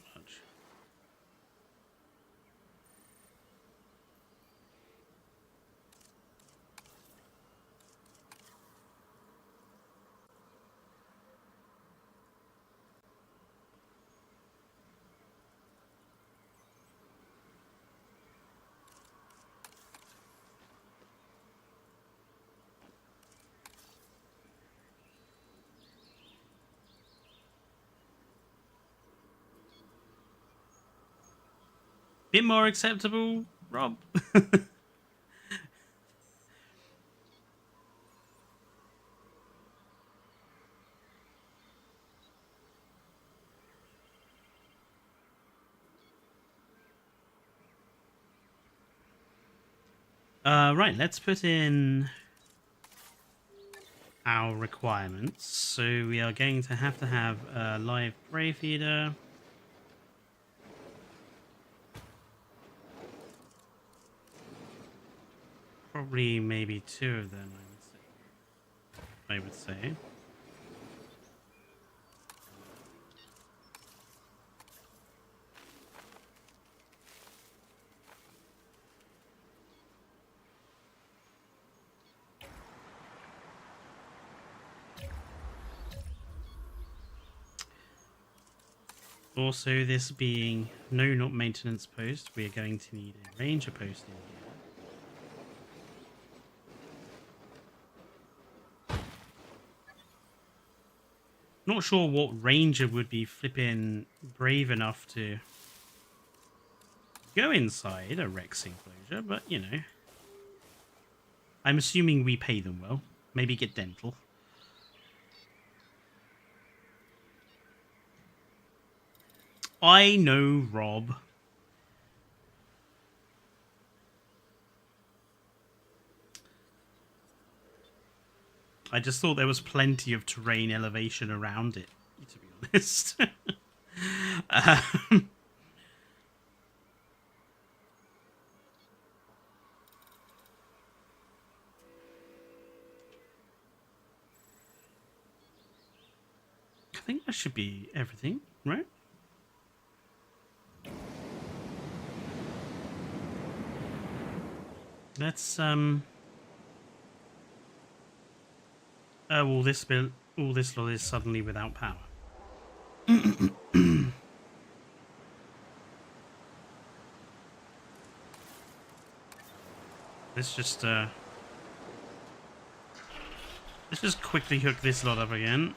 Bit more acceptable, Rob. Right, let's put in our requirements. So we are going to have a live prey feeder. Probably maybe 2 of them, I would say. Also, this being not maintenance post, we are going to need a ranger post in here. Not sure what ranger would be flipping brave enough to go inside a Rex enclosure, but you know. I'm assuming we pay them well. Maybe get dental. I know, Rob. I just thought there was plenty of terrain elevation around it, to be honest. I think that should be everything, right? Let's all this lot is suddenly without power. Let's just quickly hook this lot up again.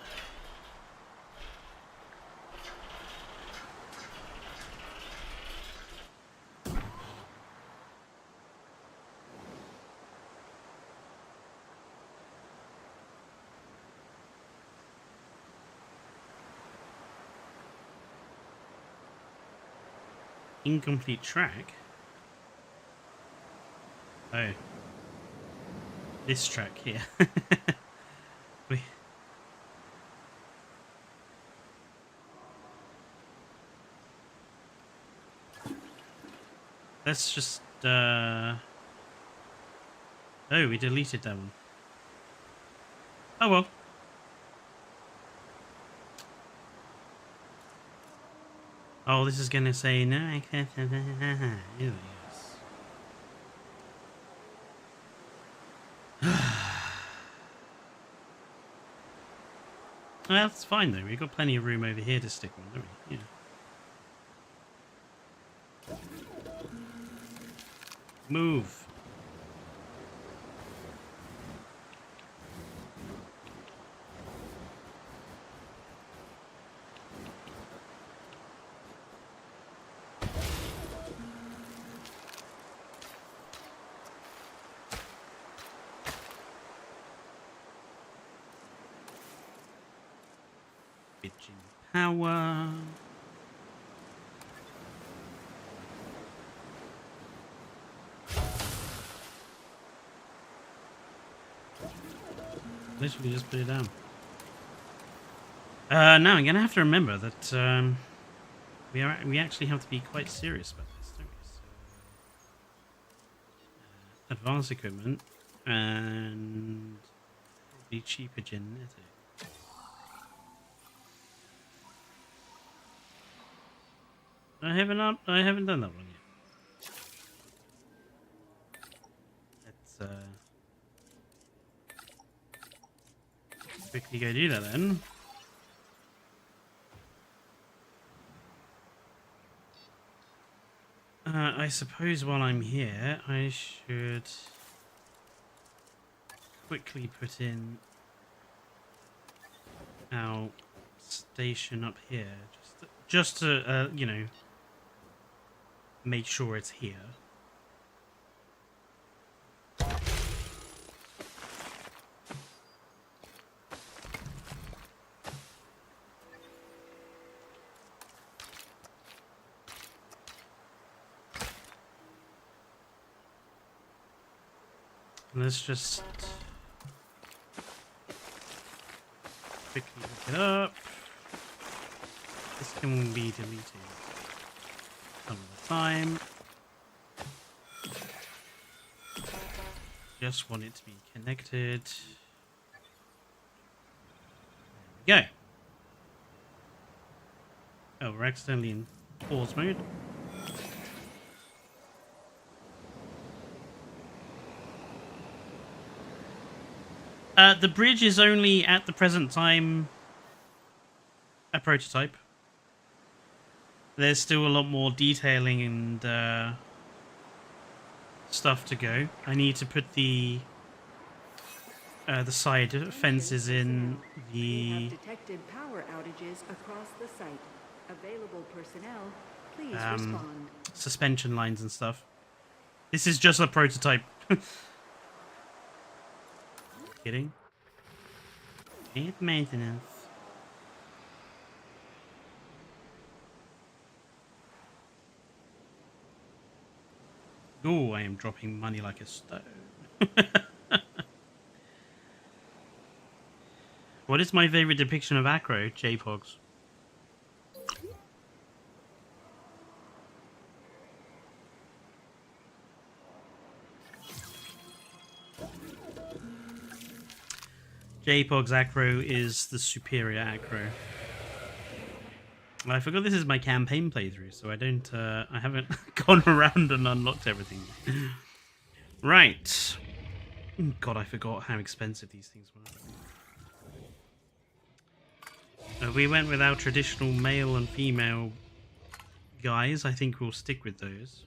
Incomplete track. Oh. This track here. Let's just oh, we deleted that one. Oh well. Oh, this is gonna say no, I can't. Yes. Well, that's fine though. We've got plenty of room over here to stick one, don't we? Yeah. Move. Bitching Power. Literally just put it down. Now I'm gonna have to remember that we actually have to be quite serious about this, don't we? So, advanced equipment and probably cheaper genetic. I haven't done that one yet. Let's quickly go do that then. I suppose while I'm here, I should quickly put in our station up here, just to you know, make sure it's here. Let's just quickly look it up. This can be deleted some of the time. Just want it to be connected. There we go. Oh, we're accidentally in pause mode. The bridge is only at the present time a prototype. There's still a lot more detailing and stuff to go. I need to put the side fences in the. We have detected power outages across the site. Available personnel, please respond. Suspension lines and stuff. This is just a prototype. Kidding? Maintenance. Oh, I am dropping money like a stone. What is my favorite depiction of acro? JPOGs. JPOG's acro is the superior acro. I forgot this is my campaign playthrough, so I haven't gone around and unlocked everything. Right. God, I forgot how expensive these things were. We went with our traditional male and female guys. I think we'll stick with those.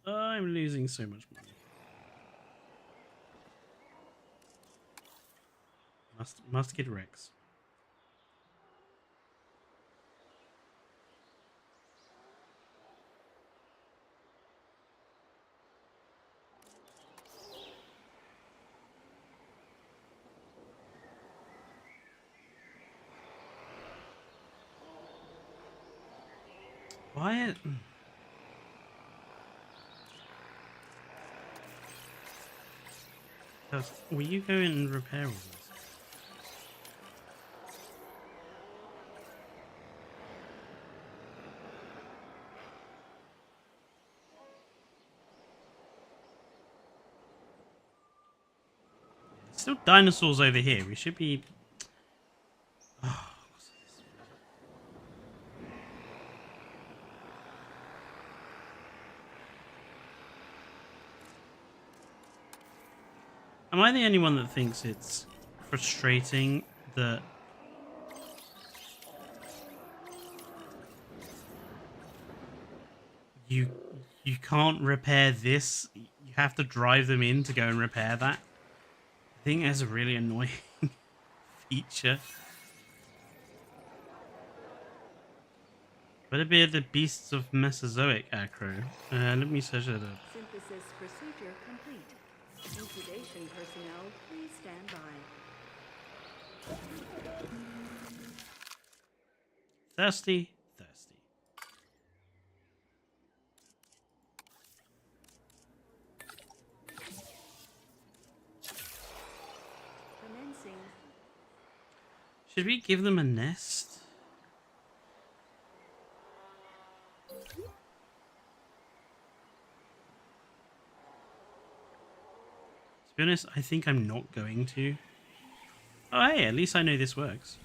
I'm losing so much money. Must get Rex. Wyatt. Will you go in and repair all this? There's still dinosaurs over here. We should be. Oh, what's this? Am I the only one that thinks it's frustrating that you can't repair this? You have to drive them in to go and repair that. I think that's a really annoying feature. What about the beasts of Mesozoic acro? Let me search that up. Synthesis procedure complete. Incubation personnel, please stand by. Thirsty. Commencing. Should we give them a nest? To be honest, I think I'm not going to. Oh, hey, at least I know this works.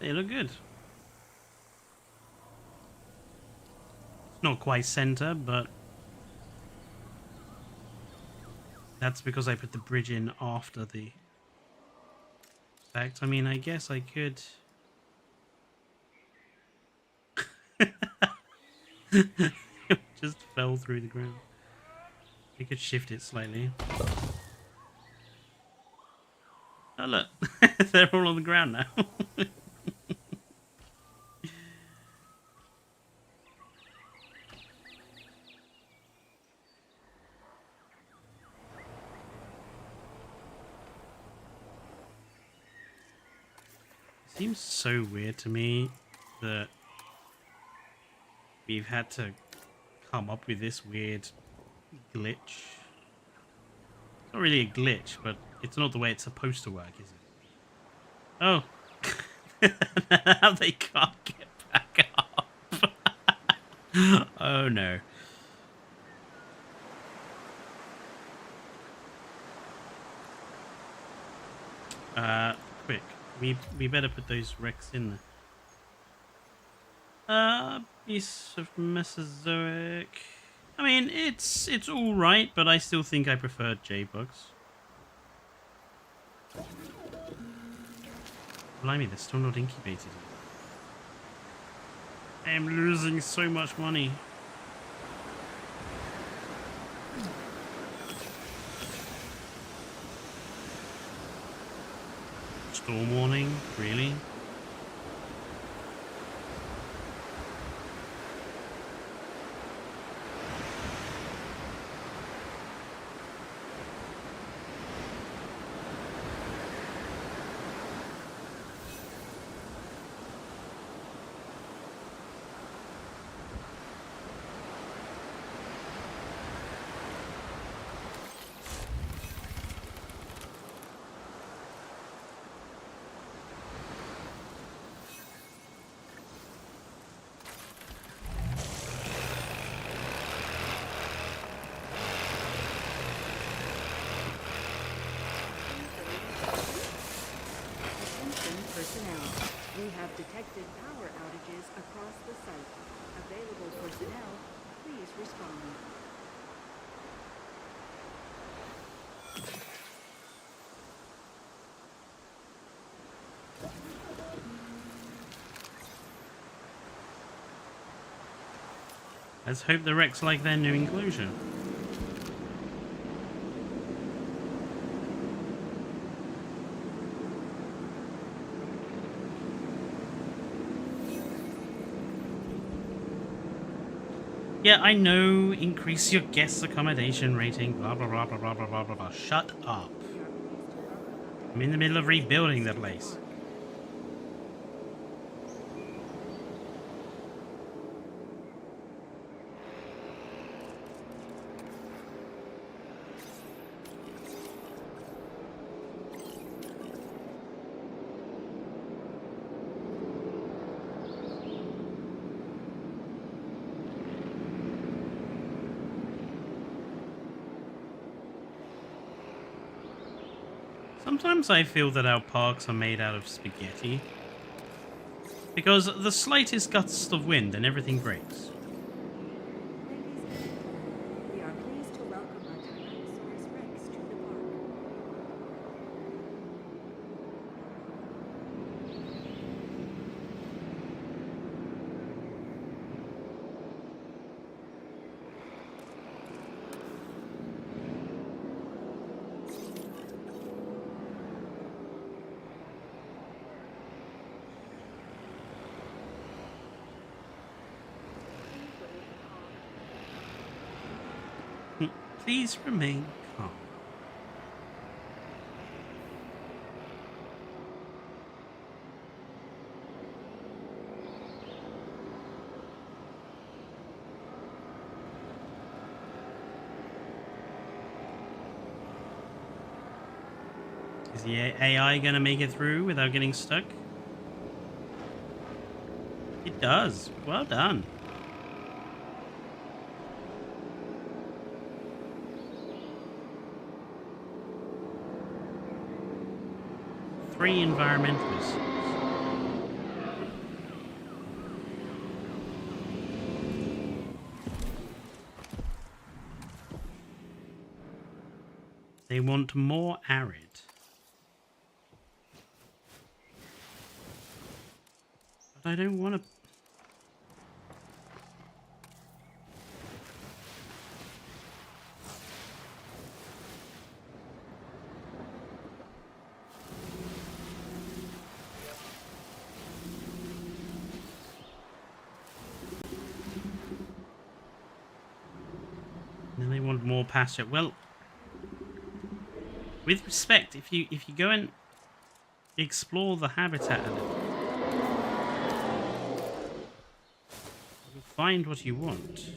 They look good. It's not quite center, but that's because I put the bridge in after the fact. I mean, I guess I could... It just fell through the ground. I could shift it slightly. Oh look, they're all on the ground now. Seems so weird to me that we've had to come up with this weird glitch. It's not really a glitch, but it's not the way it's supposed to work, is it? Oh. Now they can't get back up. Oh no. Quick. We better put those wrecks in there. Piece of Mesozoic. I mean, it's all right, but I still think I prefer J-bugs. Blimey, they're still not incubated yet. I am losing so much money. Storm warning? Really? Personnel. We have detected power outages across the site. Available personnel, please respond. Let's hope the wrecks like their new enclosure. Yeah, I know. Increase your guest accommodation rating. Blah, blah, blah, blah, blah, blah, blah, blah, blah. Shut up. I'm in the middle of rebuilding the place. Sometimes I feel that our parks are made out of spaghetti. Because the slightest gust of wind and everything breaks. We are pleased to welcome our Tyrannosaurus Rex to the park. Please remain calm. Is the AI going to make it through without getting stuck? It does. Well done. Three environmentalists. They want more arid. But I don't want to... And they want more pasture. Well, with respect, if you go and explore the habitat a little, you'll find what you want.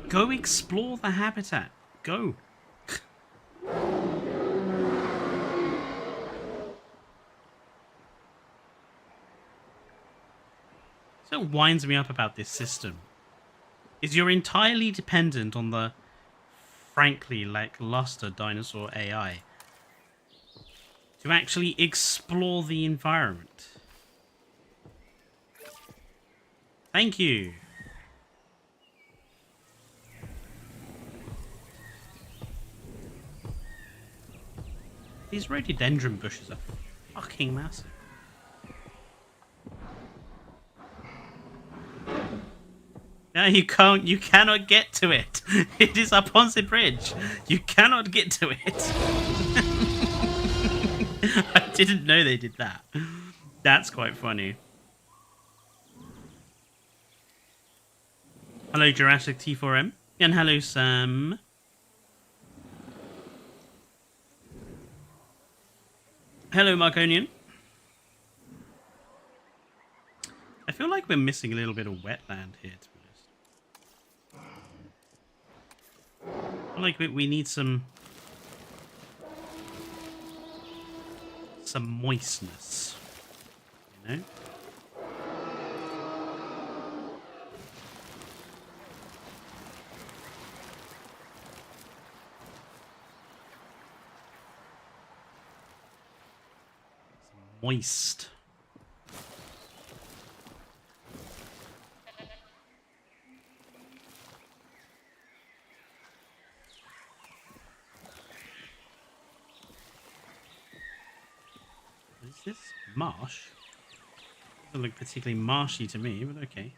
Go explore the habitat. Go. So what winds me up about this system is you're entirely dependent on the frankly lackluster dinosaur AI to actually explore the environment. Thank you. These rhododendron bushes are fucking massive. No, you can't. You cannot get to it. It is up on the bridge. You cannot get to it. I didn't know they did that. That's quite funny. Hello, Jurassic T4M. And hello, Sam. Hello, Marconian. I feel like we're missing a little bit of wetland here, to be honest. I feel like we need some moistness, you know? Moist. What is this? Marsh? Doesn't look particularly marshy to me, but okay.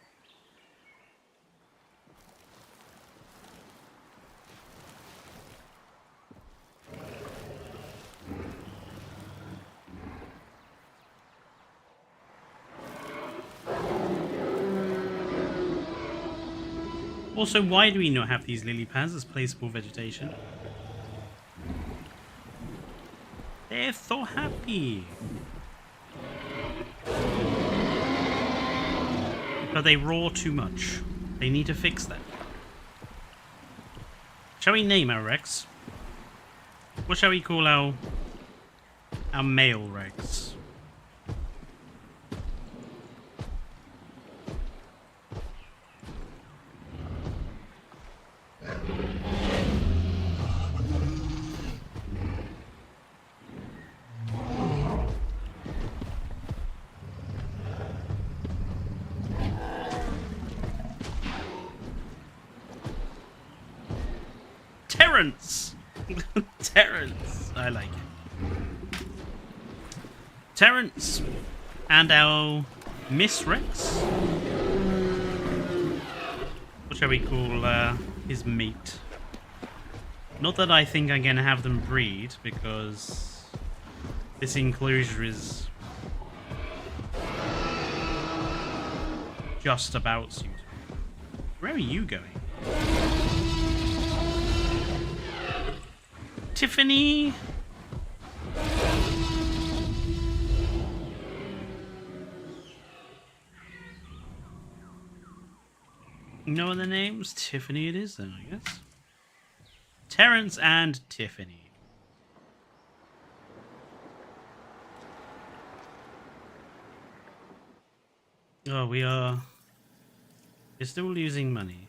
Also, why do we not have these lily pads as placeable vegetation? They're so happy. But they roar too much. They need to fix that. Shall we name our Rex? What shall we call our male Rex? Terrence! Terrence. I like it. Terrence and our Miss Rex. What shall we call his mate? Not that I think I'm going to have them breed, because this enclosure is just about suitable. Where are you going? Tiffany? No other names? Tiffany it is then, I guess. Terrence and Tiffany. Oh, we're still losing money.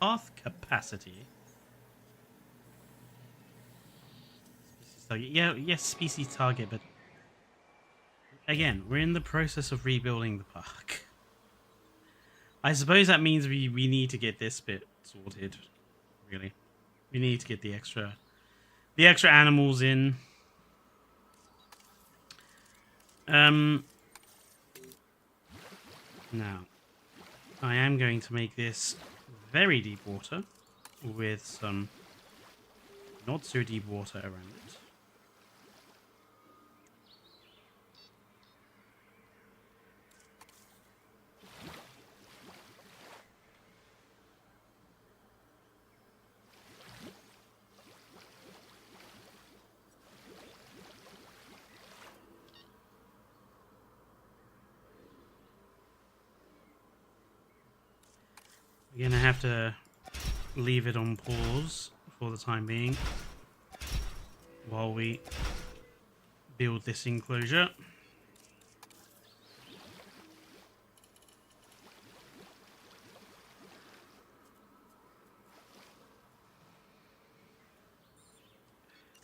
Path capacity. Species target. Yeah, yes, species target, but again, we're in the process of rebuilding the park. I suppose that means we need to get this bit sorted, really. We need to get the extra animals in. Now, I am going to make this very deep water with some not so deep water around it. We're gonna have to leave it on pause for the time being while we build this enclosure.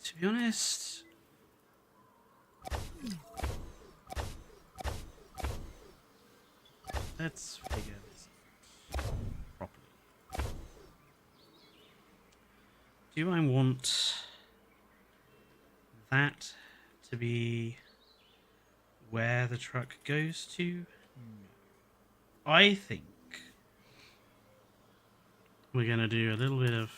To be honest, let's figure this out properly. Do I want that to be where the truck goes to? I think we're going to do a little bit of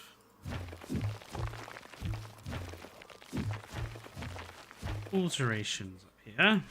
alterations up here.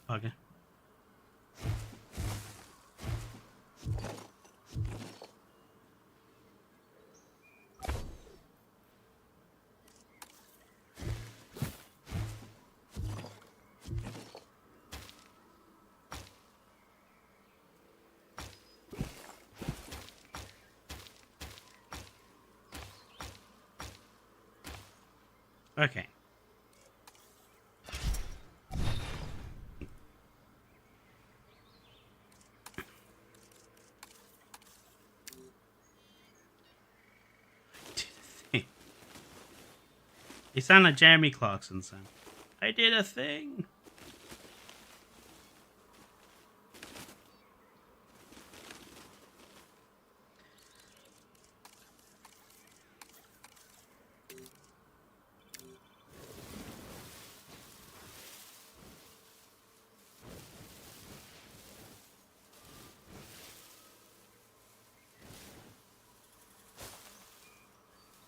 Okay. Okay. You sound like Jeremy Clarkson, Sam. I did a thing.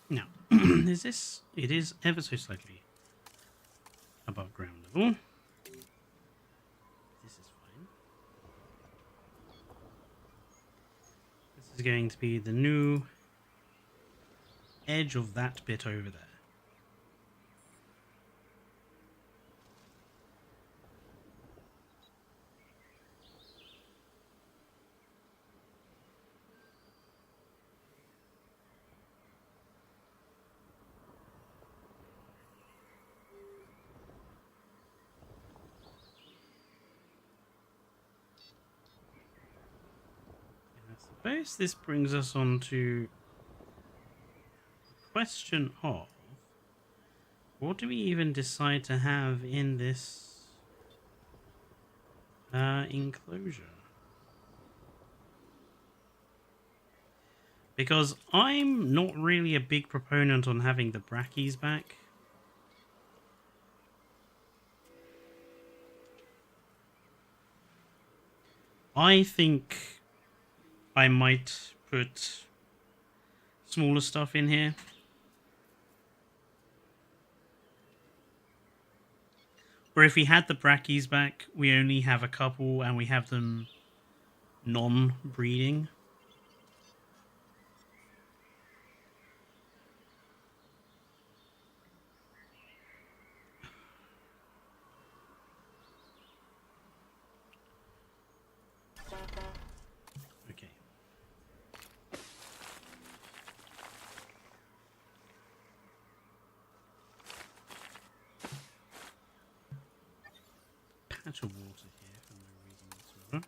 Now, is this... It is ever so slightly above ground level. is going to be the new edge of that bit over there. I suppose this brings us on to the question of what do we even decide to have in this enclosure? Because I'm not really a big proponent on having the brackies back. I think I might put smaller stuff in here. Or if we had the brackies back, we only have a couple and we have them non-breeding. Okay. Patch of water here for no reason whatsoever.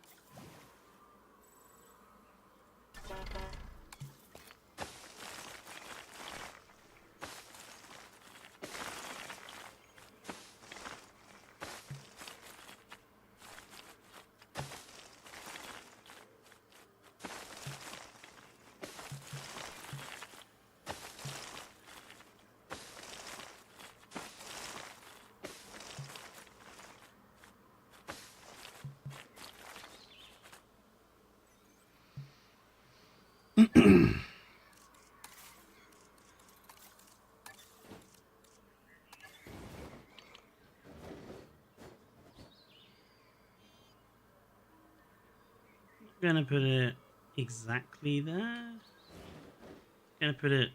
I'm gonna put it exactly there. Gonna put it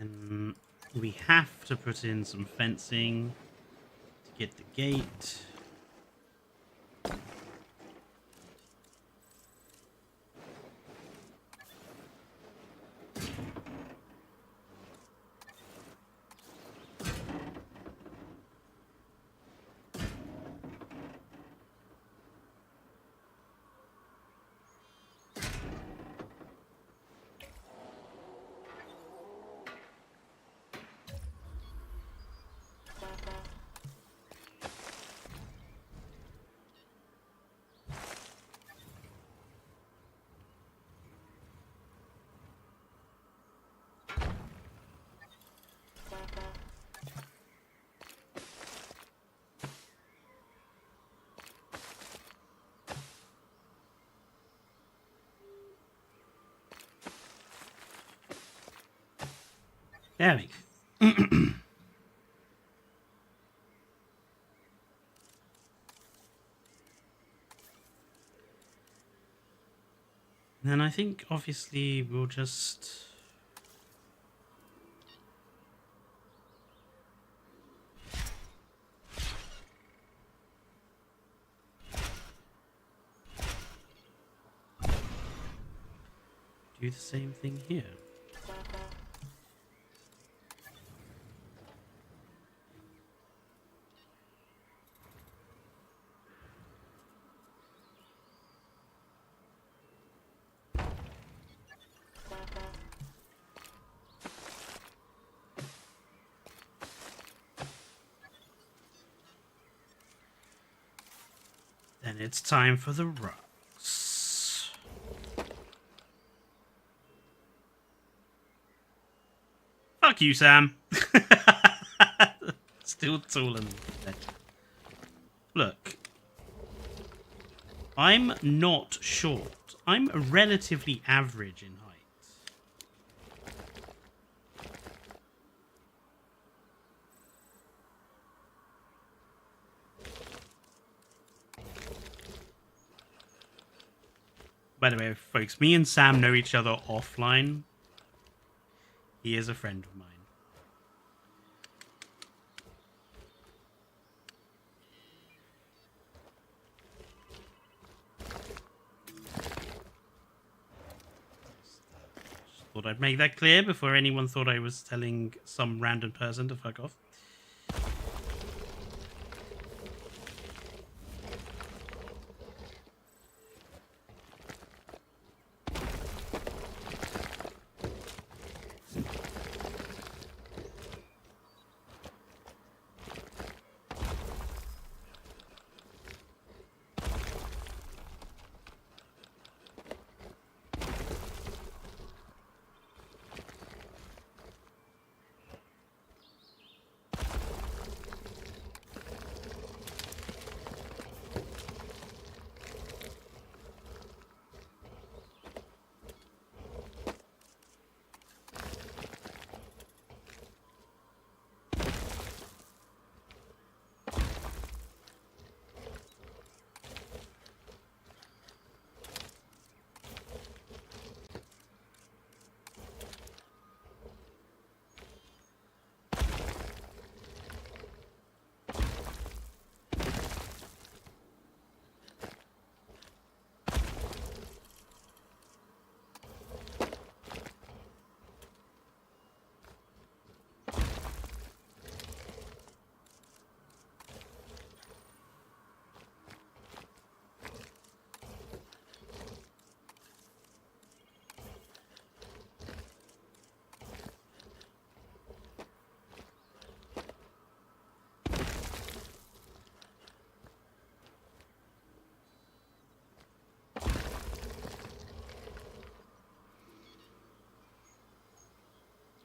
and we have to put in some fencing to get the gate. There we go. Then I think obviously we'll just do the same thing here. Then it's time for the rocks. Fuck you, Sam. Still taller than Fletcher. Look. I'm not short. I'm relatively average in height. By the way, folks, me and Sam know each other offline. He is a friend of mine. Thought I'd make that clear before anyone thought I was telling some random person to fuck off.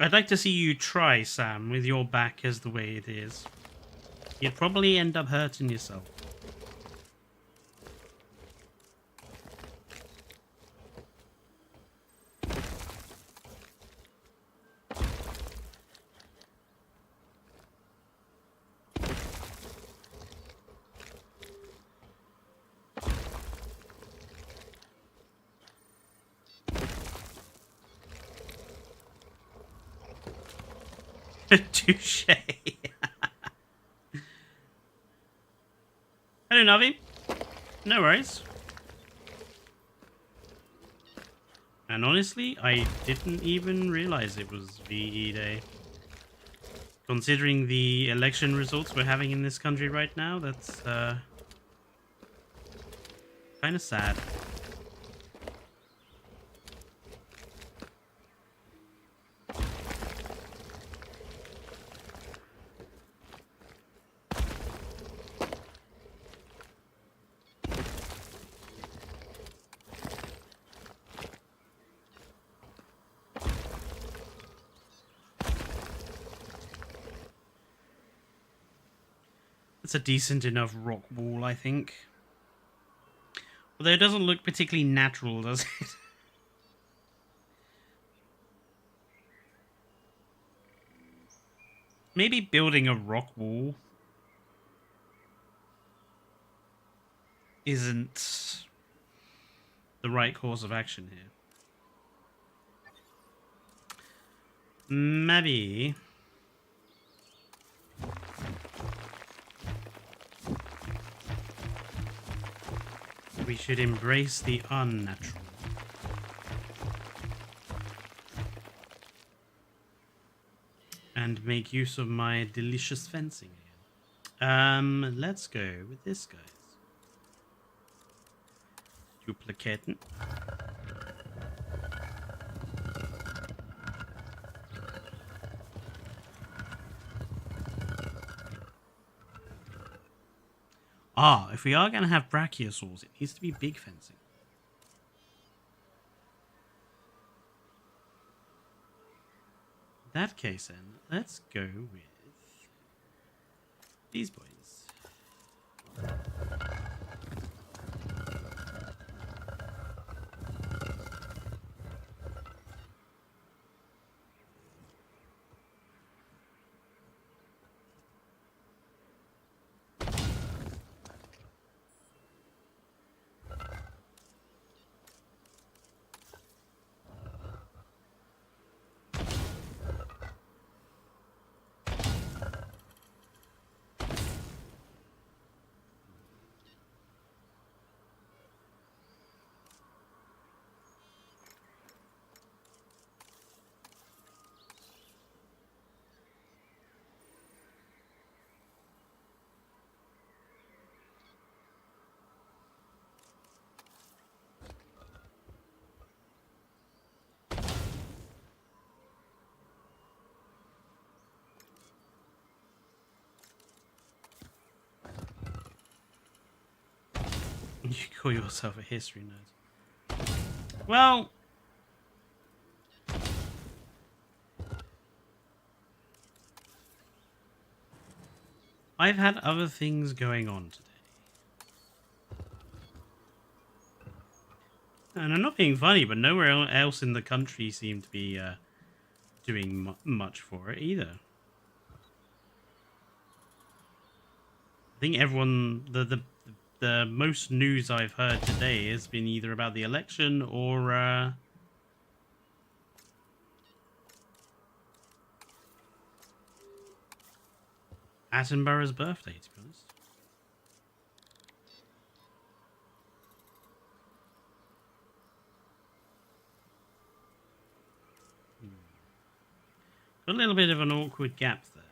I'd like to see you try, Sam, with your back as the way it is. You'd probably end up hurting yourself. Touche. Hello, Navi. No worries. And honestly, I didn't even realize it was VE Day. Considering the election results we're having in this country right now, that's kind of sad. It's a decent enough rock wall, I think. Although it doesn't look particularly natural, does it? Maybe building a rock wall isn't the right course of action here. Maybe we should embrace the unnatural. And make use of my delicious fencing again. Let's go with this, guys. Duplicating. Ah, if we are going to have brachiosaurs, it needs to be big fencing. In that case, then, let's go with these boys. You call yourself a history nerd. Well, I've had other things going on today. And I'm not being funny, but nowhere else in the country seemed to be doing much for it either. I think everyone, the most news I've heard today has been either about the election or Attenborough's birthday, to be honest. Got a little bit of an awkward gap there.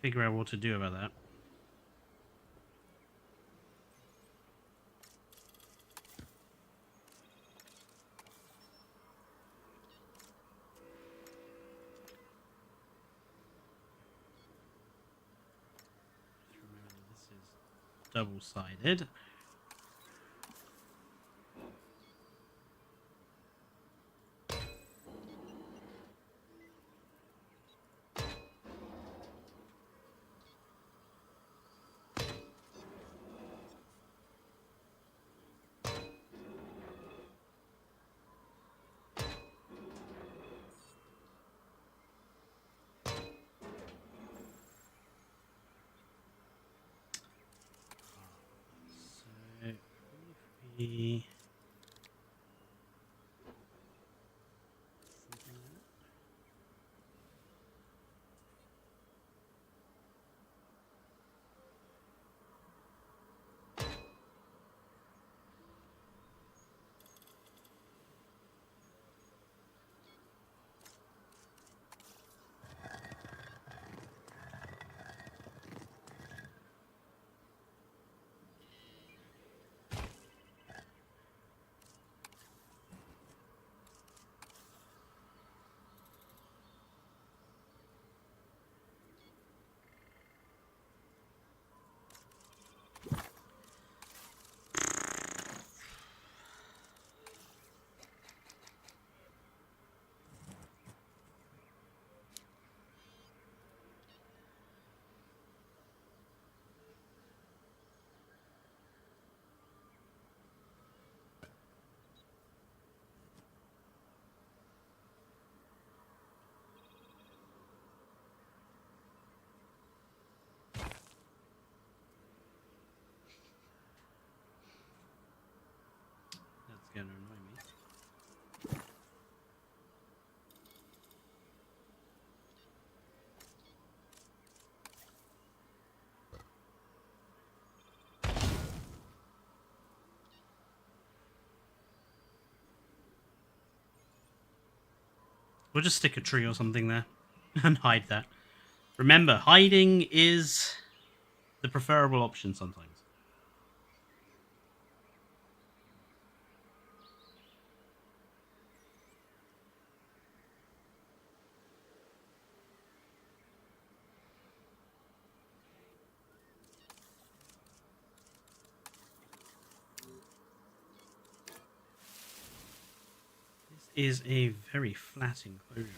Figure out what to do about that. Remember, this is double-sided. Something like that. That's going to annoy me. We'll just stick a tree or something there and hide that. Remember, hiding is the preferable option sometimes. This is a very flat enclosure.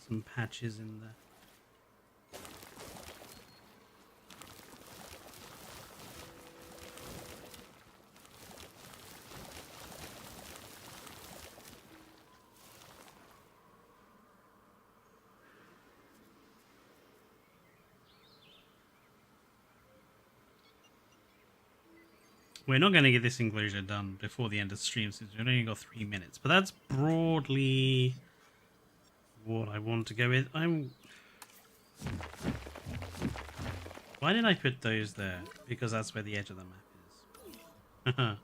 some patches in there. We're not going to get this enclosure done before the end of the stream since we've only got 3 minutes, but that's broadly what I want to go with. Why did I put those there? Because that's where the edge of the map is.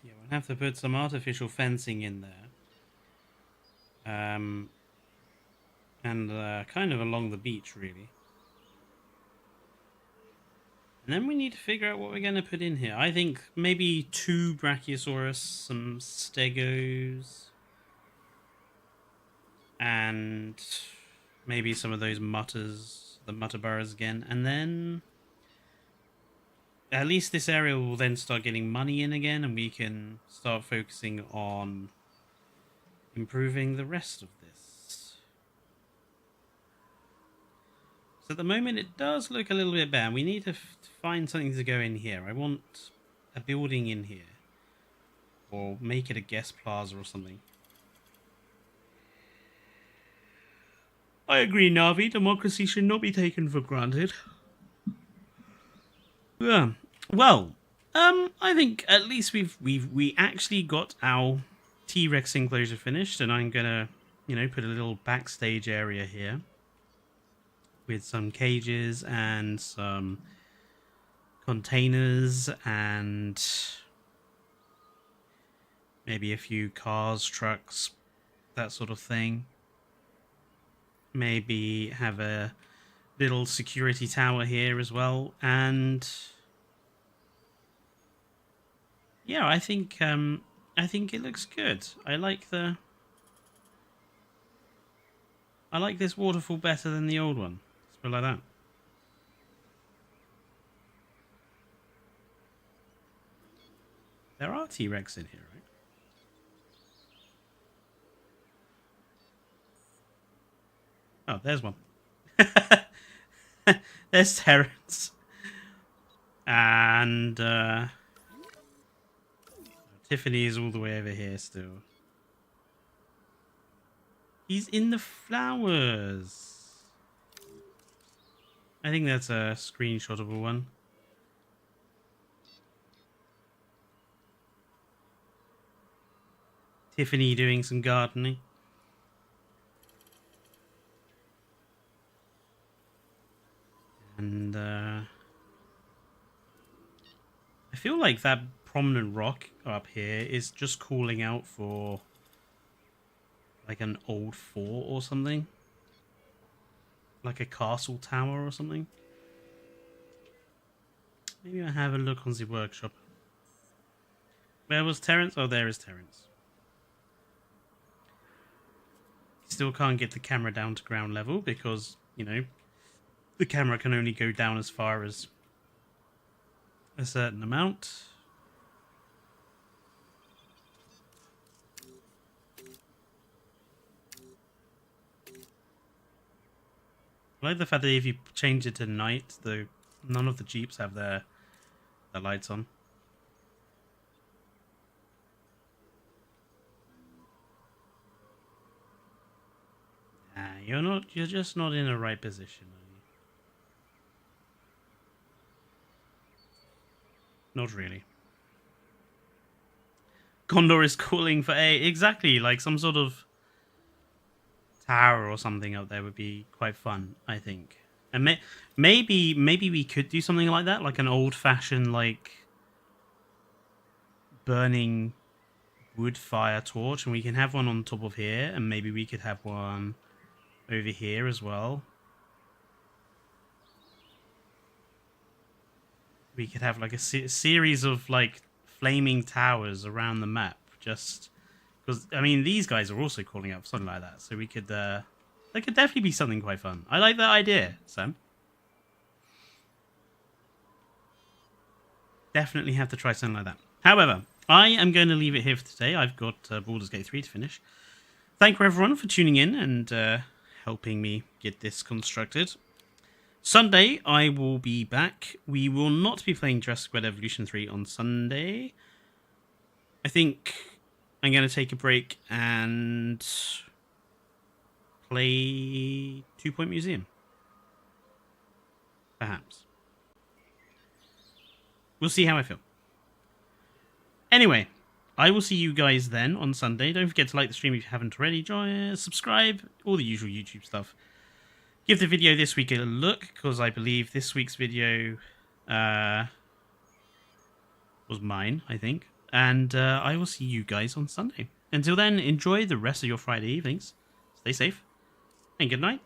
Yeah, we'll have to put some artificial fencing in there. And kind of along the beach, really. And then we need to figure out what we're going to put in here. I think maybe 2 Brachiosaurus, some Stegos, and maybe some of those mutters, the mutterburras again. And then at least this area will then start getting money in again, and we can start focusing on improving the rest of this. So at the moment it does look a little bit bad. We need to find something to go in here. I want a building in here, or make it a guest plaza or something. I agree, Navi. Democracy should not be taken for granted. Yeah. Well, I think at least we actually got our T-Rex enclosure finished, and I'm gonna, put a little backstage area here with some cages and some containers and maybe a few cars, trucks, that sort of thing. Maybe have a little security tower here as well, and yeah, I think it looks good. I like this waterfall better than the old one. Let's put it like that. There are T-Rex in here, right? Oh, there's one. There's Terrence. And Tiffany's all the way over here still. He's in the flowers. I think that's a screenshotable one. Tiffany doing some gardening. And I feel like that prominent rock up here is just calling out for like an old fort or something. Like a castle tower or something. Maybe I'll have a look on the workshop. Where was Terrence? Oh, there is Terrence. Still can't get the camera down to ground level because, the camera can only go down as far as a certain amount. I like the fact that if you change it to night, none of the Jeeps have their lights on. You're just not in the right position, are you? Not really. Condor is calling for A. Exactly, like some sort of tower or something up there would be quite fun, I think. And maybe we could do something like that, like an old-fashioned like burning wood fire torch, and we can have one on top of here, and maybe we could have one over here as well. We could have like a series of like flaming towers around the map, just because I mean these guys are also calling out for something like that, so we could that could definitely be something quite fun. I like that idea, Sam. Definitely have to try something like that. However, I am going to leave it here for today. I've got Baldur's Gate 3 to finish. Thank you everyone for tuning in and helping me get this constructed. Sunday, I will be back. We will not be playing Jurassic World Evolution 3 on Sunday. I think I'm going to take a break and play 2 Point Museum. Perhaps. We'll see how I feel. Anyway, I will see you guys then on Sunday. Don't forget to like the stream if you haven't already. Join, subscribe, all the usual YouTube stuff. Give the video this week a look, because I believe this week's video was mine, I think. And I will see you guys on Sunday. Until then, enjoy the rest of your Friday evenings. Stay safe, and good night.